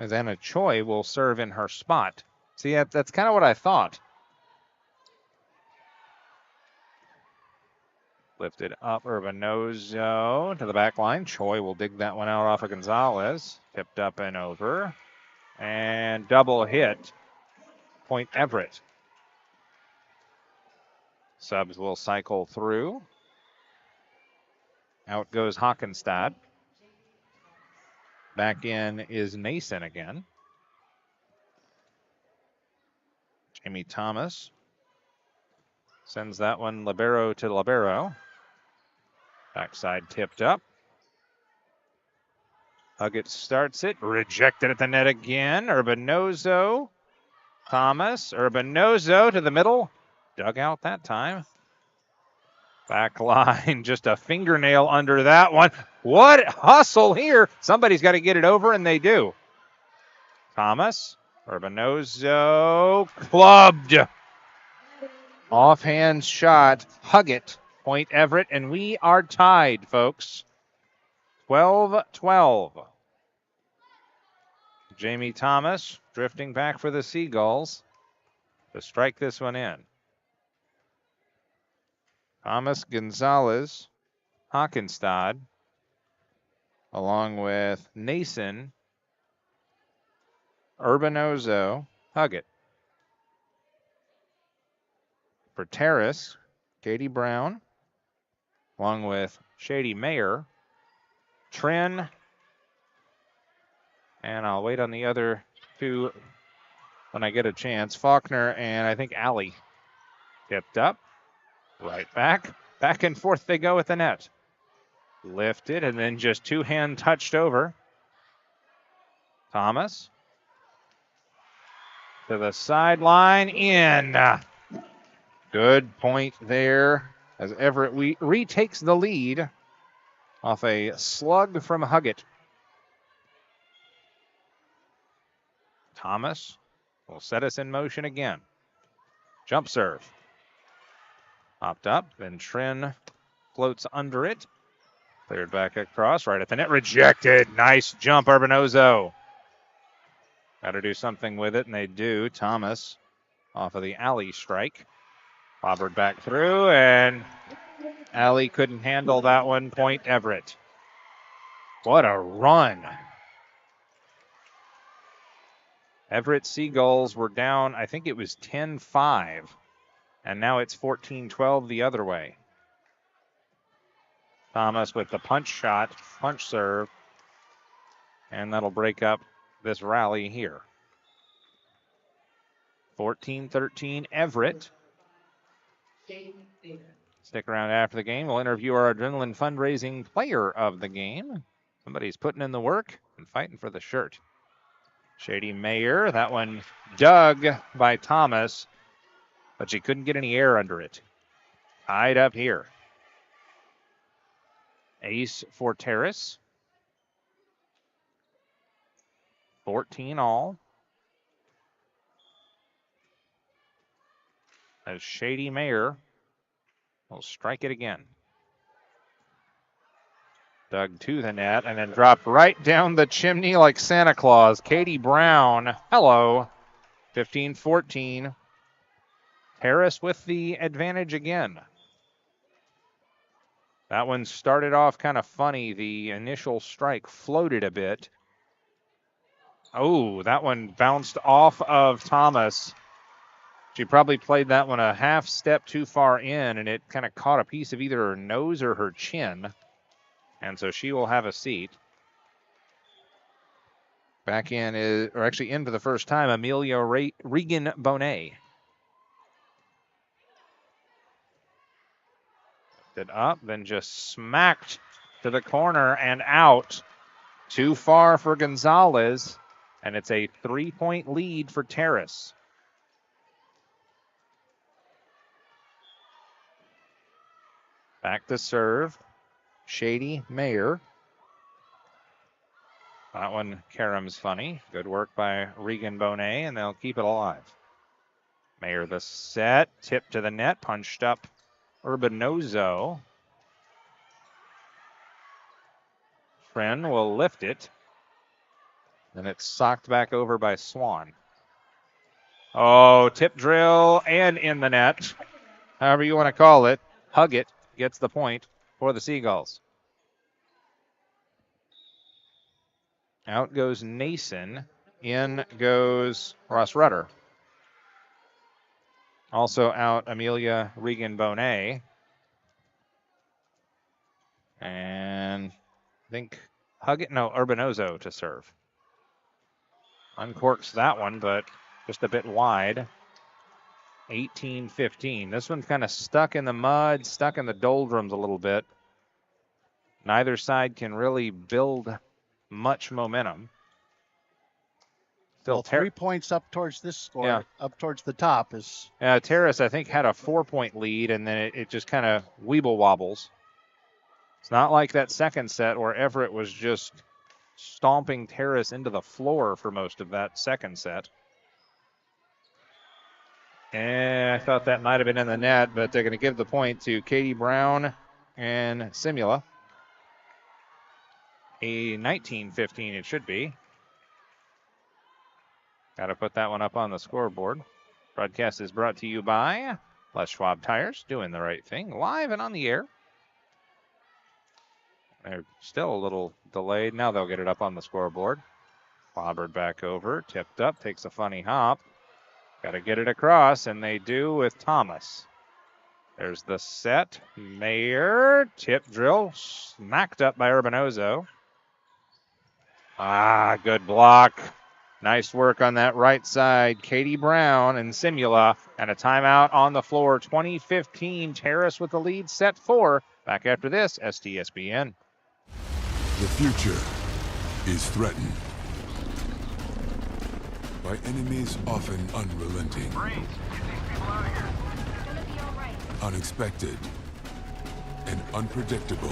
as Anna Choi will serve in her spot. See, that's kind of what I thought. Lifted up Urbanoso to the back line. Choi will dig that one out off of Gonzalez. Tipped up and over. And double hit. Point Everett. Subs will cycle through. Out goes Hockenstad. Back in is Nason again. Jamie Thomas Sends that one libero to libero. Backside tipped up. Huggett starts it. Rejected at the net again. Urbanozo. Thomas. Urbanozo to the middle. Dug out that time. Back line. Just a fingernail under that one. What hustle here. Somebody's got to get it over, and they do. Thomas. Urbanozo. Clubbed. Offhand shot. Huggett. Point Everett, and we are tied, folks. 12-12. Jamie Thomas drifting back for the Seagulls to strike this one in. Thomas, Gonzalez, Hockenstad, along with Nason, Urbanozo, Huggett. For Terrace, Katie Brown, along with Shady Mayer, Trin, and I'll wait on the other two when I get a chance. Faulkner and I think Alley. Tipped up, right back. Back and forth they go with the net. Lifted and then just two-hand touched over. Thomas. To the sideline, in. Good point there as Everett retakes the lead off a slug from Huggett. Thomas will set us in motion again. Jump serve. Popped up, then Trin floats under it. Cleared back across, right at the net. Rejected. Nice jump, Urbanozo. Got to do something with it, and they do. Thomas off of the alley strike. Bobbered back through, and alley couldn't handle that one. Point Everett. What a run. Everett Seagulls were down, I think it was 10-5, and now it's 14-12 the other way. Thomas with the punch serve, and that'll break up this rally here. 14-13 Everett. Stick around after the game. We'll interview our Adrenaline Fundraising Player of the Game. Somebody's putting in the work and fighting for the shirt. Shady Mayer, that one dug by Thomas, but she couldn't get any air under it. Tied up here. Ace for Terrace. 14 all. As Shady Mayer will strike it again. Dug to the net and then dropped right down the chimney like Santa Claus. Katie Brown, hello. 15-14. Terrace with the advantage again. That one started off kind of funny. The initial strike floated a bit. Oh, that one bounced off of Thomas. She probably played that one a half step too far in, and it kind of caught a piece of either her nose or her chin. And so she will have a seat. Back in, or actually in for the first time, Amelia Regan Bonet. It up, then just smacked to the corner and out. Too far for Gonzalez, and it's a 3-point lead for Terrace. Back to serve. Shady Mayer. That one, Karam's funny. Good work by Regan Bonet, and they'll keep it alive. Mayer the set. Tip to the net. Punched up Urbanozo. Friend will lift it. Then it's socked back over by Swan. Oh, tip drill and in the net. However you want to call it. Huggett gets the point for the Seagulls. Out goes Nason. In goes Ross Rudder. Also out Amelia Regan Bonet. And I think Urbanozo to serve. Uncorks that one, but just a bit wide. 18-15. This one's kind of stuck in the mud, stuck in the doldrums a little bit. Neither side can really build much momentum. Still 3 points up towards this score, up towards the top is. Terrace, I think, had a 4-point lead, and then it just kind of weeble wobbles. It's not like that second set where Everett was just stomping Terrace into the floor for most of that second set. And I thought that might have been in the net, but they're going to give the point to Katie Brown and Simula. A 19-15 it should be. Got to put that one up on the scoreboard. Broadcast is brought to you by Les Schwab Tires, doing the right thing, live and on the air. They're still a little delayed. Now they'll get it up on the scoreboard. Clobbered back over, tipped up, takes a funny hop. Got to get it across, and they do with Thomas. There's the set. Mayer, tip drill, smacked up by Urbanozo. Good block. Nice work on that right side. Katie Brown and Simula, and a timeout on the floor. 20-15, Terrace with the lead, set 4. Back after this, STSPN. The future is threatened by enemies often unrelenting, unexpected, and unpredictable.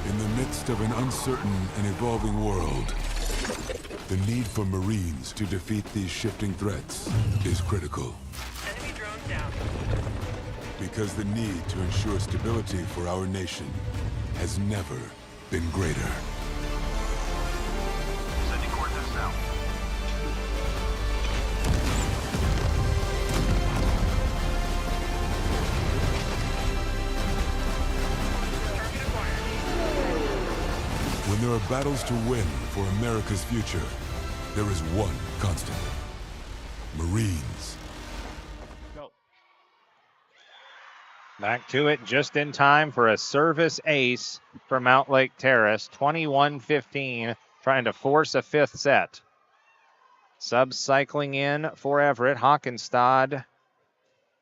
In the midst of an uncertain and evolving world, the need for Marines to defeat these shifting threats is critical. Enemy drone down. Because the need to ensure stability for our nation has never been greater. Sending coordinates now. When there are battles to win for America's future, there is one constant: Marines. Back to it just in time for a service ace for Mountlake Terrace. 21-15, trying to force a fifth set. Subs cycling in for Everett. Hockenstad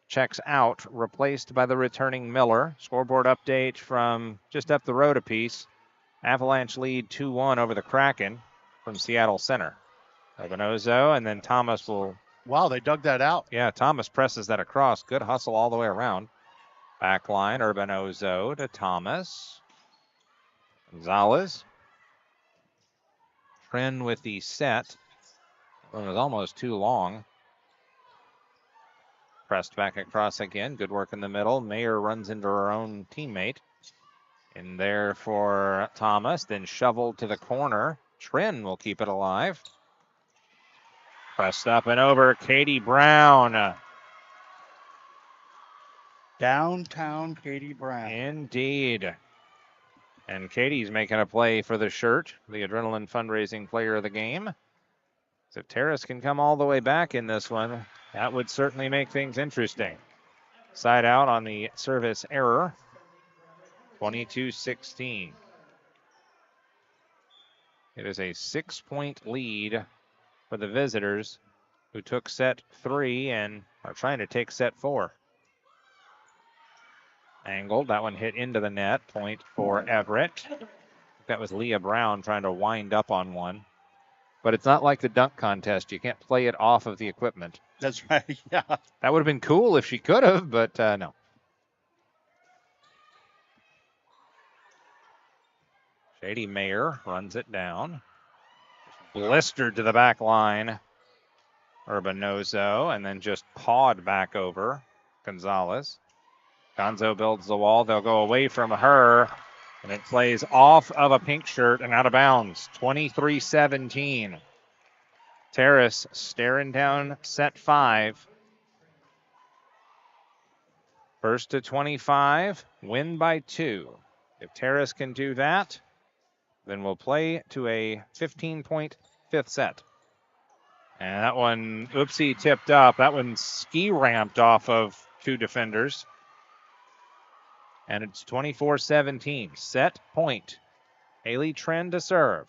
checks out, replaced by the returning Miller. Scoreboard update from just up the road a piece. Avalanche lead 2-1 over the Kraken from Seattle Center. Urbanozo, and then Thomas will... Wow, they dug that out. Yeah, Thomas presses that across. Good hustle all the way around. Back line, Urbanozo to Thomas. Gonzalez. Tren with the set. It was almost too long. Pressed back across again. Good work in the middle. Mayer runs into her own teammate. In there for Thomas. Then shoveled to the corner. Tren will keep it alive. Pressed up and over. Katie Brown. Downtown Katie Brown. Indeed. And Katie's making a play for the shirt, the Adrenaline Fundraising Player of the Game. So if Terrace can come all the way back in this one, that would certainly make things interesting. Side out on the service error. 22-16. It is a 6-point lead for the visitors, who took set 3 and are trying to take set 4. Angled, that one hit into the net. Point for Everett. That was Leah Brown trying to wind up on one. But it's not like the dunk contest. You can't play it off of the equipment. That's right, yeah. That would have been cool if she could have, but no. Shady Mayer runs it down. Blistered to the back line. Urbanozo, and then just pawed back over Gonzalez. Gonzo builds the wall. They'll go away from her, and it plays off of a pink shirt and out of bounds. 23-17. Terrace staring down set 5. First to 25, win by 2. If Terrace can do that, then we'll play to a 15-point fifth set. And that one, oopsie, tipped up. That one ski ramped off of 2 defenders. And it's 24-17. Set point. Haley Tren to serve.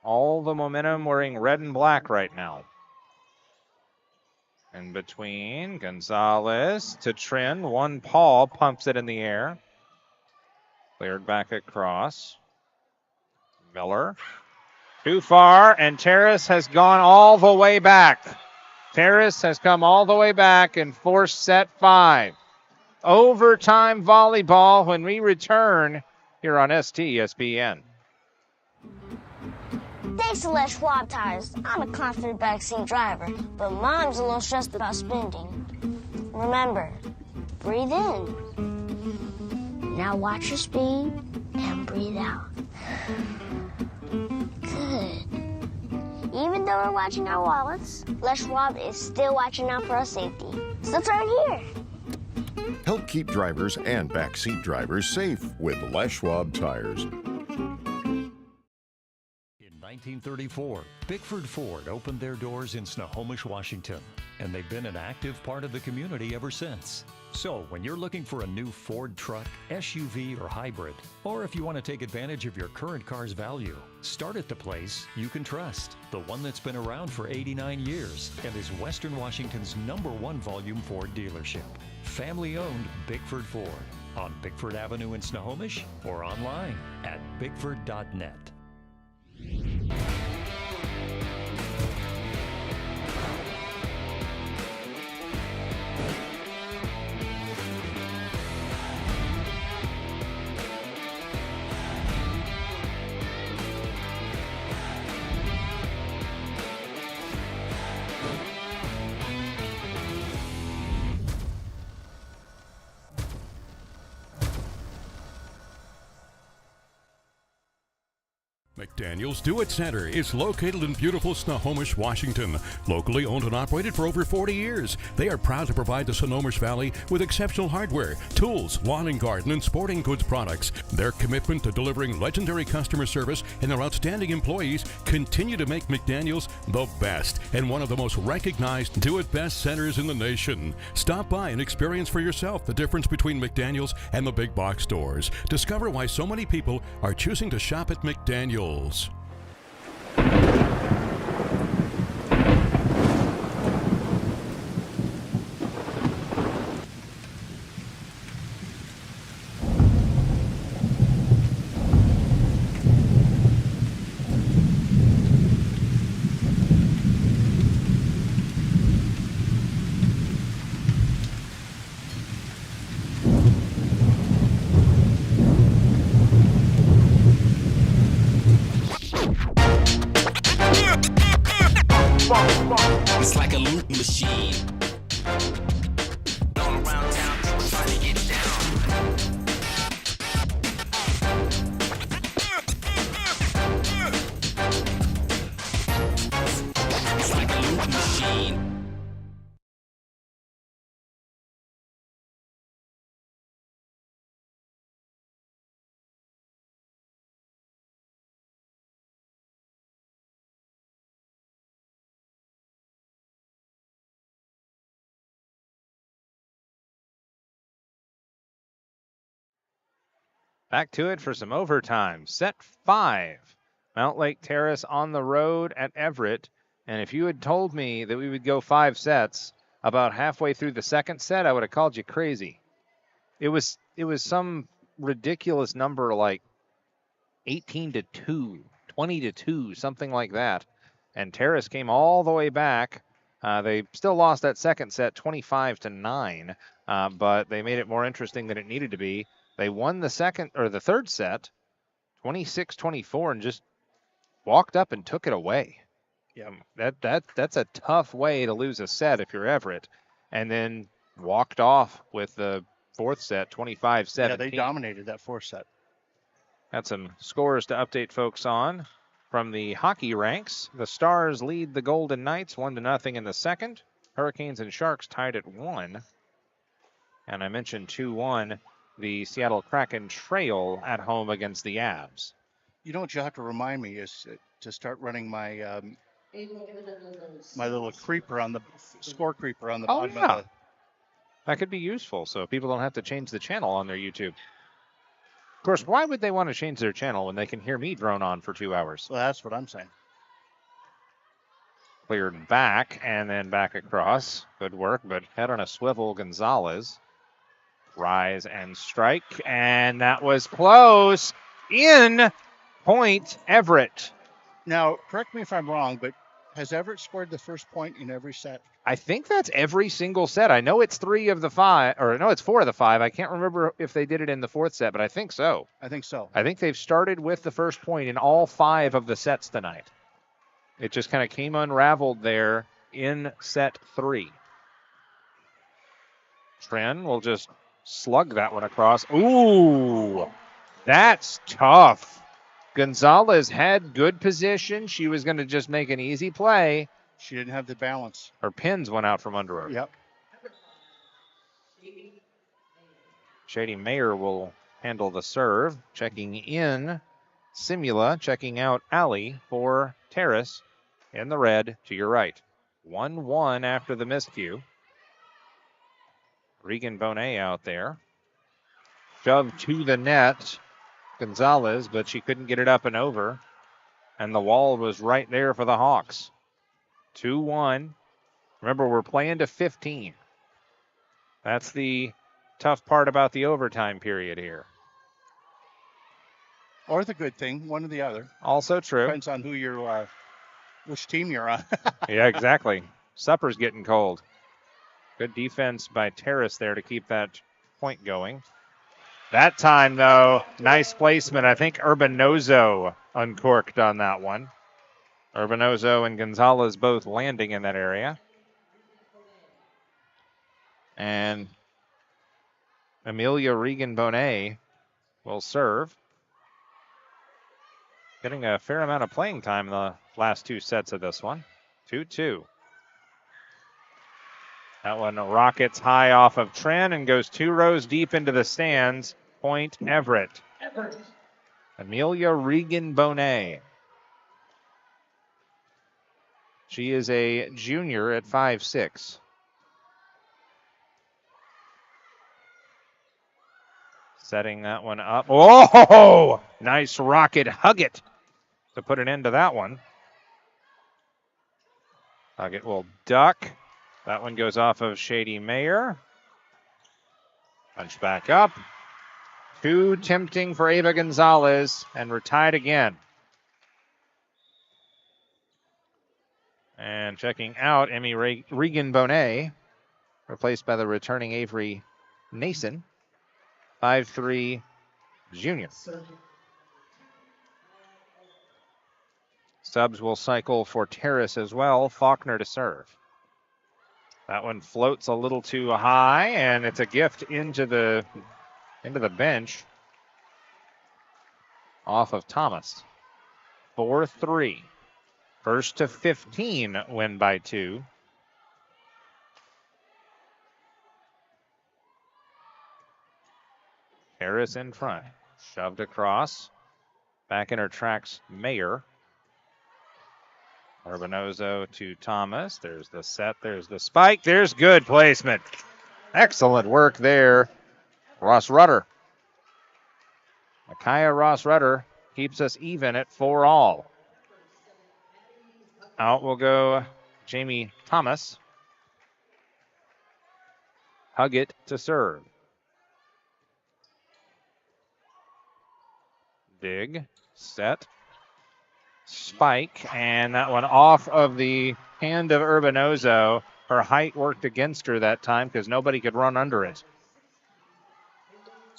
All the momentum wearing red and black right now. In between, Gonzalez to Trin. One Paul pumps it in the air. Cleared back across. Miller. Too far, and Terrace has gone all the way back. Terrace has come all the way back and forced set 5. Overtime volleyball when we return here on STSPN. Thanks to Les Schwab Tires, I'm a confident backseat driver, but Mom's a little stressed about spending. Remember, breathe in. Now watch your speed and breathe out. Good. Even though we're watching our wallets, Les Schwab is still watching out for our safety. So turn here. Help keep drivers and backseat drivers safe with Les Schwab Tires. In 1934, Bickford Ford opened their doors in Snohomish, Washington, and they've been an active part of the community ever since. So when you're looking for a new Ford truck, SUV, or hybrid, or if you want to take advantage of your current car's value, start at the place you can trust, the one that's been around for 89 years and is Western Washington's #1 volume Ford dealership. Family-owned Bickford Ford on Bickford Avenue in Snohomish or online at bickford.net. McDaniel's Do-It Center is located in beautiful Snohomish, Washington. Locally owned and operated for over 40 years, they are proud to provide the Snohomish Valley with exceptional hardware, tools, lawn and garden, and sporting goods products. Their commitment to delivering legendary customer service and their outstanding employees continue to make McDaniel's the best and one of the most recognized do-it-best centers in the nation. Stop by and experience for yourself the difference between McDaniel's and the big box stores. Discover why so many people are choosing to shop at McDaniel's. It's like a loot machine. All around town, people trying to get down. It's like a loot machine. Back to it for some overtime. Set 5. Mountlake Terrace on the road at Everett. And if you had told me that we would go 5 sets about halfway through the second set, I would have called you crazy. It was some ridiculous number like 18-2, 20-2, something like that. And Terrace came all the way back. They still lost that second set 25-9, but they made it more interesting than it needed to be. They won the third set 26-24 and just walked up and took it away. Yeah. That's a tough way to lose a set if you're Everett. And then walked off with the fourth set 25-17. Yeah, they dominated that fourth set. Got some scores to update folks on from the hockey ranks. The Stars lead the Golden Knights 1-0 in the second. Hurricanes and Sharks tied at 1. And I mentioned 2-1. The Seattle Kraken trail at home against the Avs. You know what you have to remind me is to start running my my little creeper on the score creeper on the bottom of the... That could be useful so people don't have to change the channel on their YouTube. course, why would they want to change their channel when they can hear me drone on for 2 hours? Well, that's what I'm saying. Cleared back and then back across. Good work, but head on a swivel, Gonzalez. Rise and strike, and that was close. In point, Everett. Now, correct me if I'm wrong, but has Everett scored the first point in every set? I think that's every single set. I know it's 3 of the 5, or no, it's 4 of the 5. I can't remember if they did it in the 4th set, but I think so. I think so. I think they've started with the first point in all 5 of the sets tonight. It just kind of came unraveled there in set 3. Tren will just slug that one across. Ooh, that's tough. Gonzalez had good position. She was going to just make an easy play. She didn't have the balance. Her pins went out from under her. Yep. Shady Mayer will handle the serve. Checking in Simula, checking out Alley for Terrace in the red to your right. 1-1 after the miscue. Regan Bonet out there. Shoved to the net, Gonzalez, but she couldn't get it up and over. And the wall was right there for the Hawks. 2-1. Remember, we're playing to 15. That's the tough part about the overtime period here. Or the good thing, one or the other. Also true. Depends on who you're, which team you're on. Yeah, exactly. Supper's getting cold. Good defense by Terrace there to keep that point going. That time, though, nice placement. I think Urbanozo uncorked on that one. Urbanozo and Gonzalez both landing in that area. And Amelia Regan-Bonet will serve. Getting a fair amount of playing time in the last 2 sets of this one. 2-2. That one rockets high off of Tren and goes 2 rows deep into the stands. Point Everett. Amelia Regan-Bonet. She is a junior at 5'6". Setting that one up. Oh, nice rocket Huggett to put an end to that one. Huggett will duck. That one goes off of Shady Mayer. Punch back up. Too tempting for Ava Gonzalez, and we're tied again. And checking out, Emmy Regan-Bonet, replaced by the returning Avery Nason, 5'3" junior. Subs will cycle for Terrace as well. Faulkner to serve. That one floats a little too high, and it's a gift into the bench off of Thomas. 4-3. First to 15, win by 2. Harris in front. Shoved across. Back in her tracks, Mayer. Urbanozo to Thomas. There's the set. There's the spike. There's good placement. Excellent work there. Ross Rudder. Micaiah Ross Rudder keeps us even at 4-all. Out will go Jamie Thomas. Huggett to serve. Dig, set, spike, and that one off of the hand of Urbanozo. Her height worked against her that time because nobody could run under it.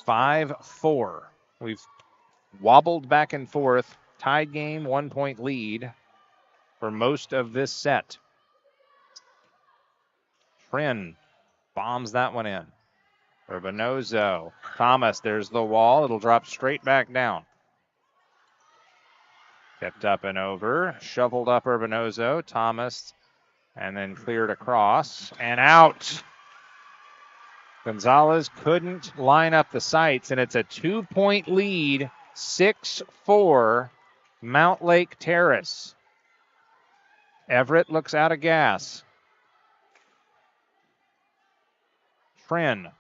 5-4. We've wobbled back and forth. Tied game, 1-point lead for most of this set. Tren bombs that one in. Urbanozo. Thomas, there's the wall. It'll drop straight back down. Kept up and over. Shoveled up Urbanozo. Thomas, and then cleared across. And out. Gonzalez couldn't line up the sights, and it's a 2-point lead. 6-4, Mountlake Terrace. Everett looks out of gas. Tren.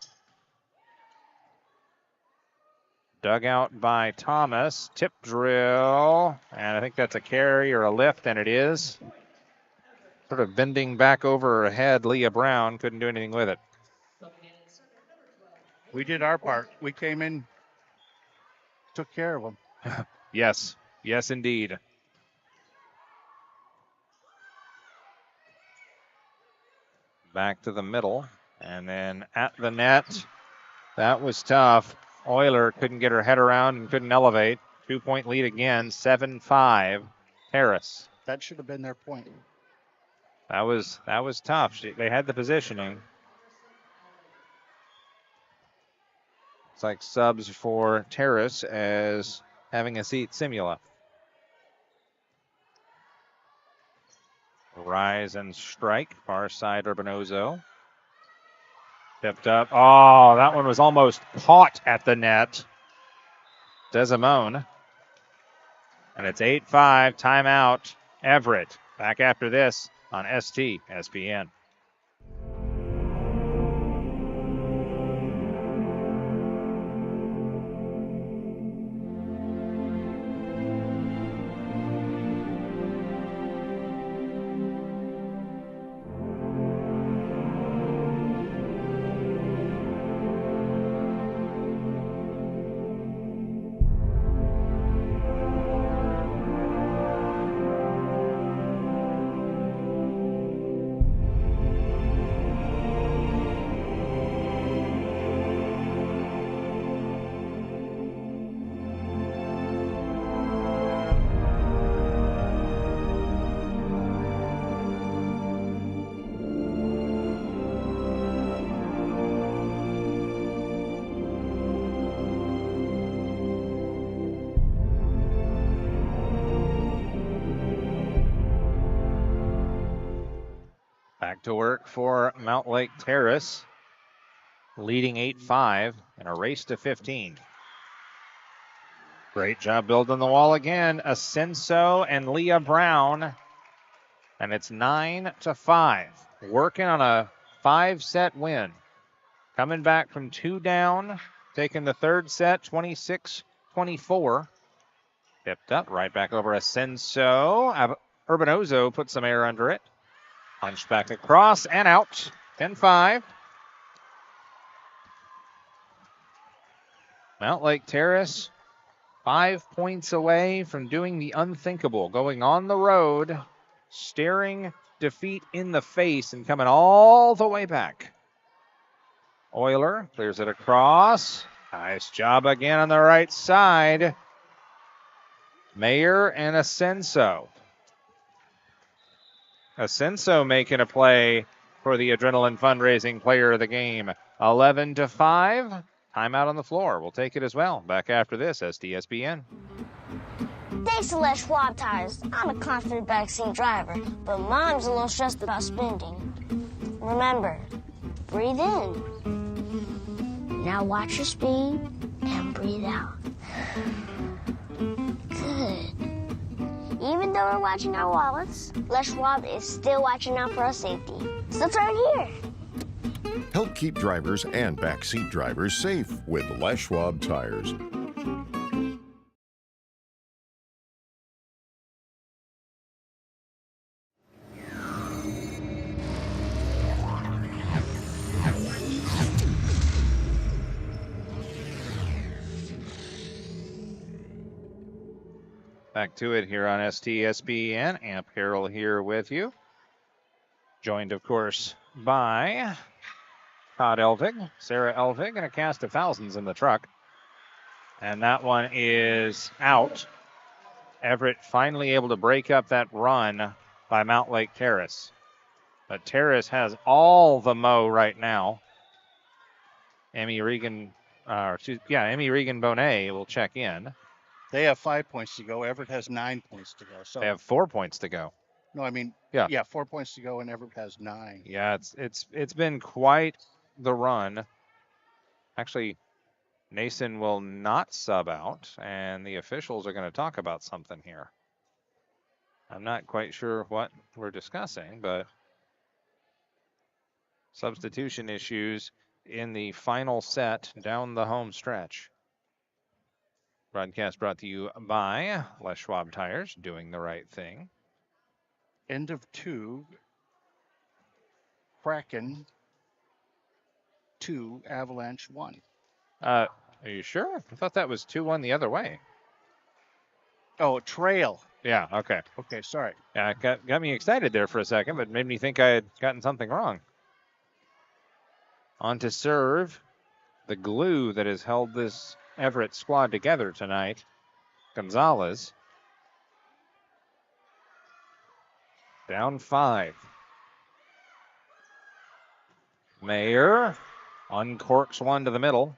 Dug out by Thomas. Tip drill. And I think that's a carry or a lift, and it is. Sort of bending back over her head. Leah Brown couldn't do anything with it. We did our part. We came in, took care of them. Yes. Yes, indeed. Back to the middle. And then at the net. That was tough. Euler couldn't get her head around and couldn't elevate. 2-point lead again, 7-5. Terrace. That should have been their point. That was tough. They had the positioning. It's like subs for Terrace as having a seat Simula. Rise and strike. Far side Urbanozo. Tipped up. Oh, that one was almost caught at the net. Desimone. And it's 8-5. Timeout. Everett. Back after this on STSPN. Back to work for Mountlake Terrace, leading 8-5 in a race to 15. Great job building the wall again. Asenso and Leah Brown, and it's 9-5. Working on a 5-set win. Coming back from 2 down, taking the third set, 26-24. Tipped up, right back over Asenso. Urbanozo put some air under it. Punch back across and out. 10-5. Mountlake Terrace, 5 points away from doing the unthinkable, going on the road, staring defeat in the face and coming all the way back. Euler clears it across. Nice job again on the right side. Mayer and Asenso. Asenso making a play for the Adrenaline Fundraising Player of the Game. 11-5. Timeout on the floor. We'll take it as well. Back after this, STSPN. Thanks to Les Schwab Tires, I'm a confident backseat driver, but Mom's a little stressed about spending. Remember, breathe in. Now watch your speed and breathe out. Good. Even though we're watching our wallets, Les Schwab is still watching out for our safety. So turn here. Help keep drivers and backseat drivers safe with Les Schwab Tires. Back to it here on STSPN. Amp Harrell here with you. Joined, of course, by Todd Elvig, Sarah Elvig, and a cast of thousands in the truck. And that one is out. Everett finally able to break up that run by Mountlake Terrace. But Terrace has all the mo right now. Emmy Regan Bonet will check in. They have 5 points to go. Everett has 9 points to go. So They have 4 points to go. No, I mean, yeah, 4 points to go, and Everett has 9. Yeah, it's been quite the run. Actually, Nason will not sub out, and the officials are going to talk about something here. I'm not quite sure what we're discussing, but substitution issues in the final set down the home stretch. Broadcast brought to you by Les Schwab Tires, doing the right thing. End of 2. Kraken 2, Avalanche 1. Are you sure? I thought that was 2-1 the other way. Oh, trail. Yeah, okay. Okay, sorry. Yeah, it got me excited there for a second, but made me think I had gotten something wrong. On to serve, the glue that has held this Everett squad together tonight, Gonzalez. Down 5. Mayer uncorks one to the middle.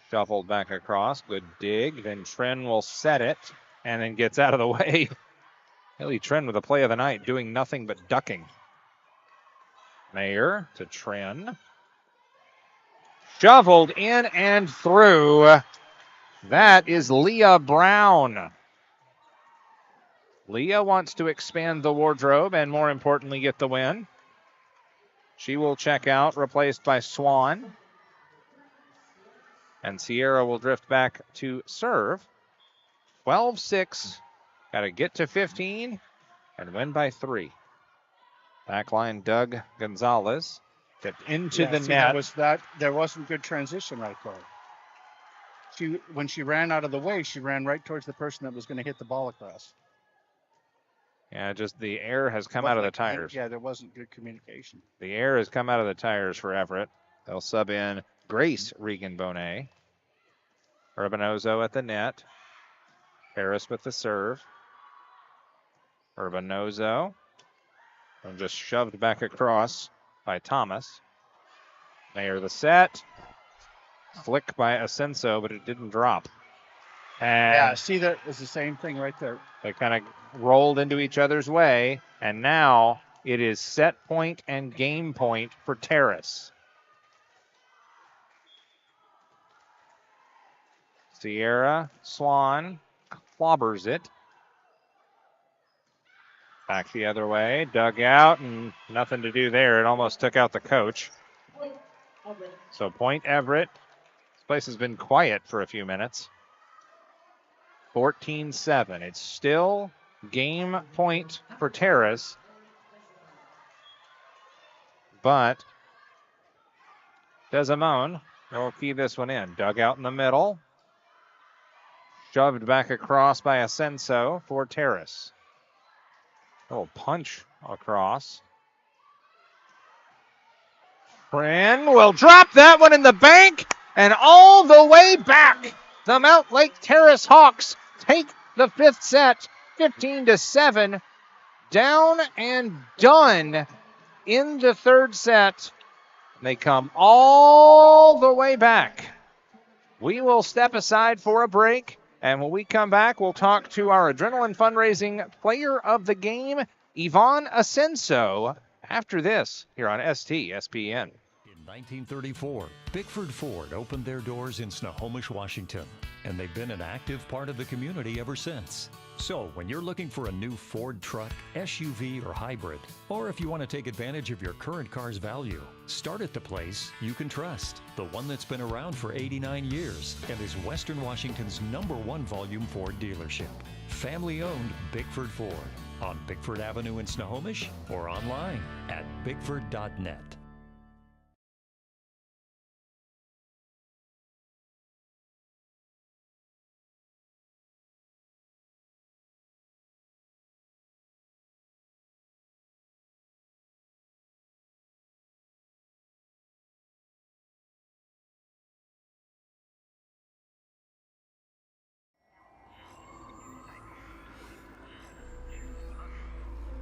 Shuffled back across. Good dig. Then Tren will set it and then gets out of the way. Haley Tren with the play of the night, doing nothing but ducking. Mayer to Tren. Shoveled in and through. That is Leah Brown. Leah wants to expand the wardrobe and, more importantly, get the win. She will check out, replaced by Swan. And Sierra will drift back to serve. 12-6. Got to get to 15 and win by 3. Backline Doug Gonzalez. Tipped into the net. There wasn't good transition right there. When she ran out of the way, she ran right towards the person that was going to hit the ball across. Yeah, just the air has come out of the tires. Yeah, there wasn't good communication. The air has come out of the tires for Everett. They'll sub in Grace Regan-Bonet. Urbanozo at the net. Harris with the serve. Urbanozo. And just shoved back across by Thomas. Mayer the set. Flick by Ascenso, but it didn't drop. And yeah, see, that was the same thing right there. They kind of rolled into each other's way, and now it is set point and game point for Terrace. Sierra Swan clobbers it. Back the other way, dug out, and nothing to do there. It almost took out the coach. So point Everett. This place has been quiet for a few minutes. 14-7. It's still game point for Terrace. But Desimone will key this one in. Dug out in the middle. Shoved back across by Ascenso for Terrace. Little punch across. Tren will drop that one in the bank and all the way back. The Mountlake Terrace Hawks take the 5th set, 15-7. Down and done in the 3rd set. They come all the way back. We will step aside for a break. And when we come back, we'll talk to our Adrenaline Fundraising Player of the Game, Yvonne Ascenso, after this here on STSPN. In 1934, Bickford Ford opened their doors in Snohomish, Washington, and they've been an active part of the community ever since. So when you're looking for a new Ford truck, SUV, or hybrid, or if you want to take advantage of your current car's value, start at the place you can trust. The one that's been around for 89 years and is Western Washington's #1 volume Ford dealership. Family-owned Bickford Ford on Bickford Avenue in Snohomish or online at bickford.net.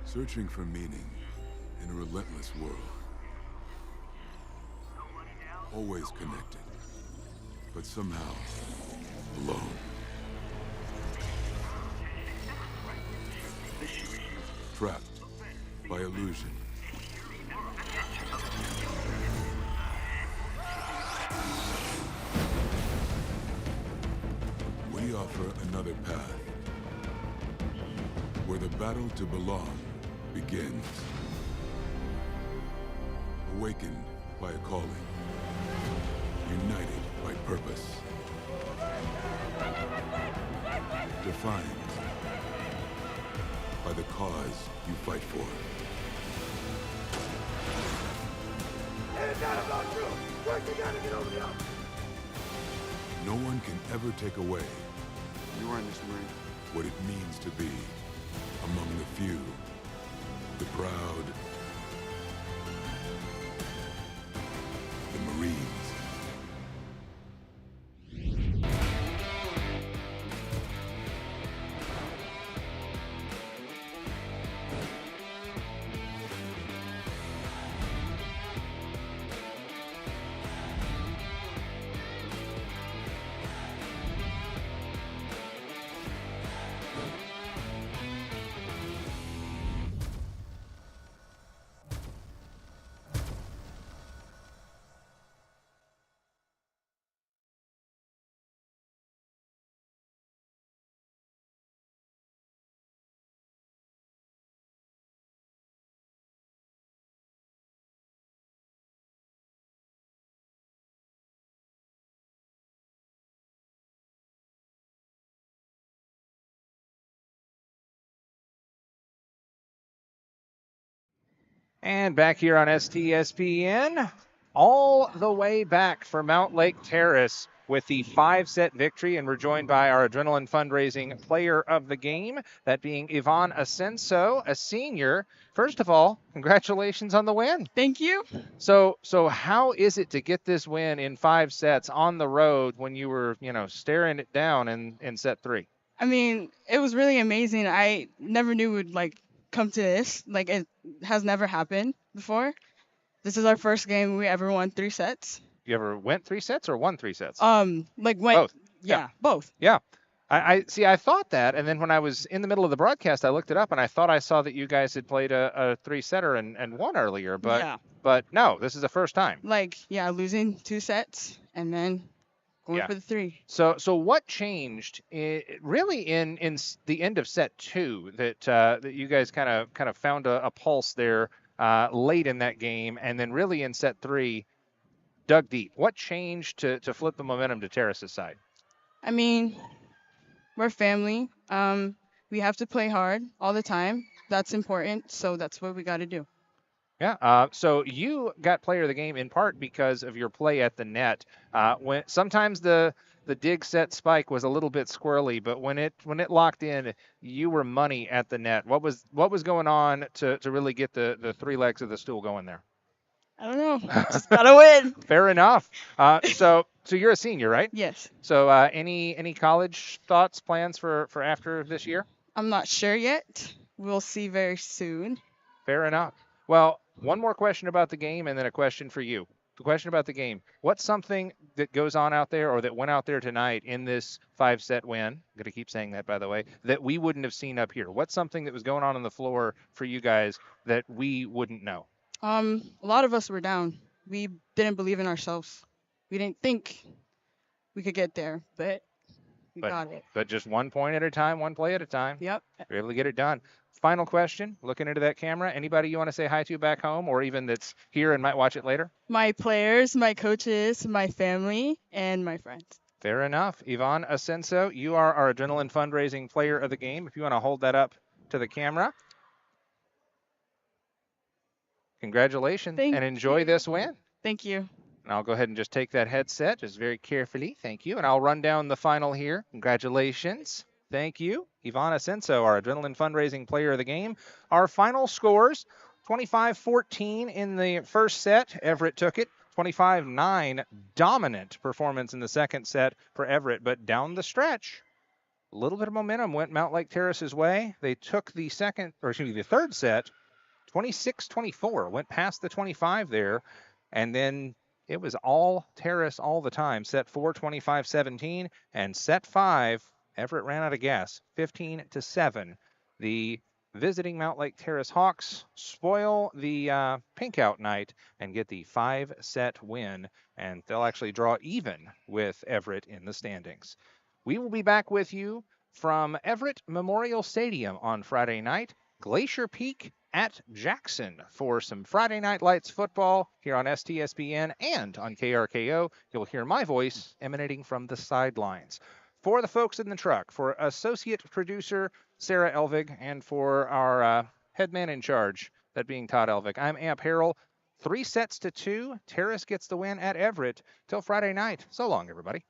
Searching for meaning in a relentless world. Always connected, but somehow alone. Trapped by illusion. We offer another path where the battle to belong begins. Awakened by a calling. United by purpose. defined by the cause you fight for. No one can ever take away what it means to be among the few, the proud, the Marines. And back here on STSPN, all the way back for Mountlake Terrace with the 5-set victory, and we're joined by our Adrenaline Fundraising Player of the Game, that being Yvonne Asenso, a senior. First of all, congratulations on the win. Thank you. So how is it to get this win in 5 sets on the road when you were, staring it down in set 3? I mean, it was really amazing. I never knew it would come to this. It has never happened before. This is our first game we ever won 3 sets. You ever went 3 sets or won 3 sets? Both. Yeah, both. Yeah. I see. I thought that, and then when I was in the middle of the broadcast, I looked it up, and I thought I saw that you guys had played a 3-setter and won earlier, but no, this is the first time. Losing 2 sets and then going for the 3. So what changed really in the end of set 2 that you guys kind of found a pulse there late in that game, and then really in set 3 dug deep? What changed to flip the momentum to Terrace's side? I mean, we're family. We have to play hard all the time. That's important, so that's what we got to do. Yeah. So you got player of the game in part because of your play at the net. When sometimes the dig set spike was a little bit squirrely, but when it locked in, you were money at the net. What was going on to really get the 3 legs of the stool going there? I don't know. Just gotta win. Fair enough. So you're a senior, right? Yes. So any college thoughts, plans for after this year? I'm not sure yet. We'll see very soon. Fair enough. Well, one more question about the game and then a question for you. The question about the game. What's something that goes on out there or that went out there tonight in this 5-set win? I'm going to keep saying that, by the way, that we wouldn't have seen up here. What's something that was going on the floor for you guys that we wouldn't know? A lot of us were down. We didn't believe in ourselves. We didn't think we could get there, but we got it. But just 1 point at a time, 1 play at a time. Yep. We're able to get it done. Final question, looking into that camera. Anybody you want to say hi to back home or even that's here and might watch it later? My players, my coaches, my family, and my friends. Fair enough. Yvonne Asenso, you are our Adrenaline Fundraising Player of the Game. If you want to hold that up to the camera. Congratulations and enjoy this win. Thank you. And I'll go ahead and just take that headset just very carefully. Thank you. And I'll run down the final here. Congratulations. Thank you. Yvonne Asenso, our Adrenaline Fundraising Player of the Game. Our final scores, 25-14 in the first set. Everett took it. 25-9 dominant performance in the second set for Everett. But down the stretch, a little bit of momentum went Mountlake Terrace's way. They took the third set. 26-24, went past the 25 there, and then it was all Terrace all the time. Set 4, 25-17, and set 5, Everett ran out of gas, 15-7. The visiting Mountlake Terrace Hawks spoil the pink out night and get the 5-set win, and they'll actually draw even with Everett in the standings. We will be back with you from Everett Memorial Stadium on Friday night, Glacier Peak at Jackson for some Friday Night Lights football here on STSPN and on KRKO. You'll hear my voice emanating from the sidelines. For the folks in the truck, for associate producer Sarah Elvig, and for our head man in charge, that being Todd Elvig, I'm Amp Harrell. 3-2. Terrace gets the win at Everett. Till Friday night. So long, everybody.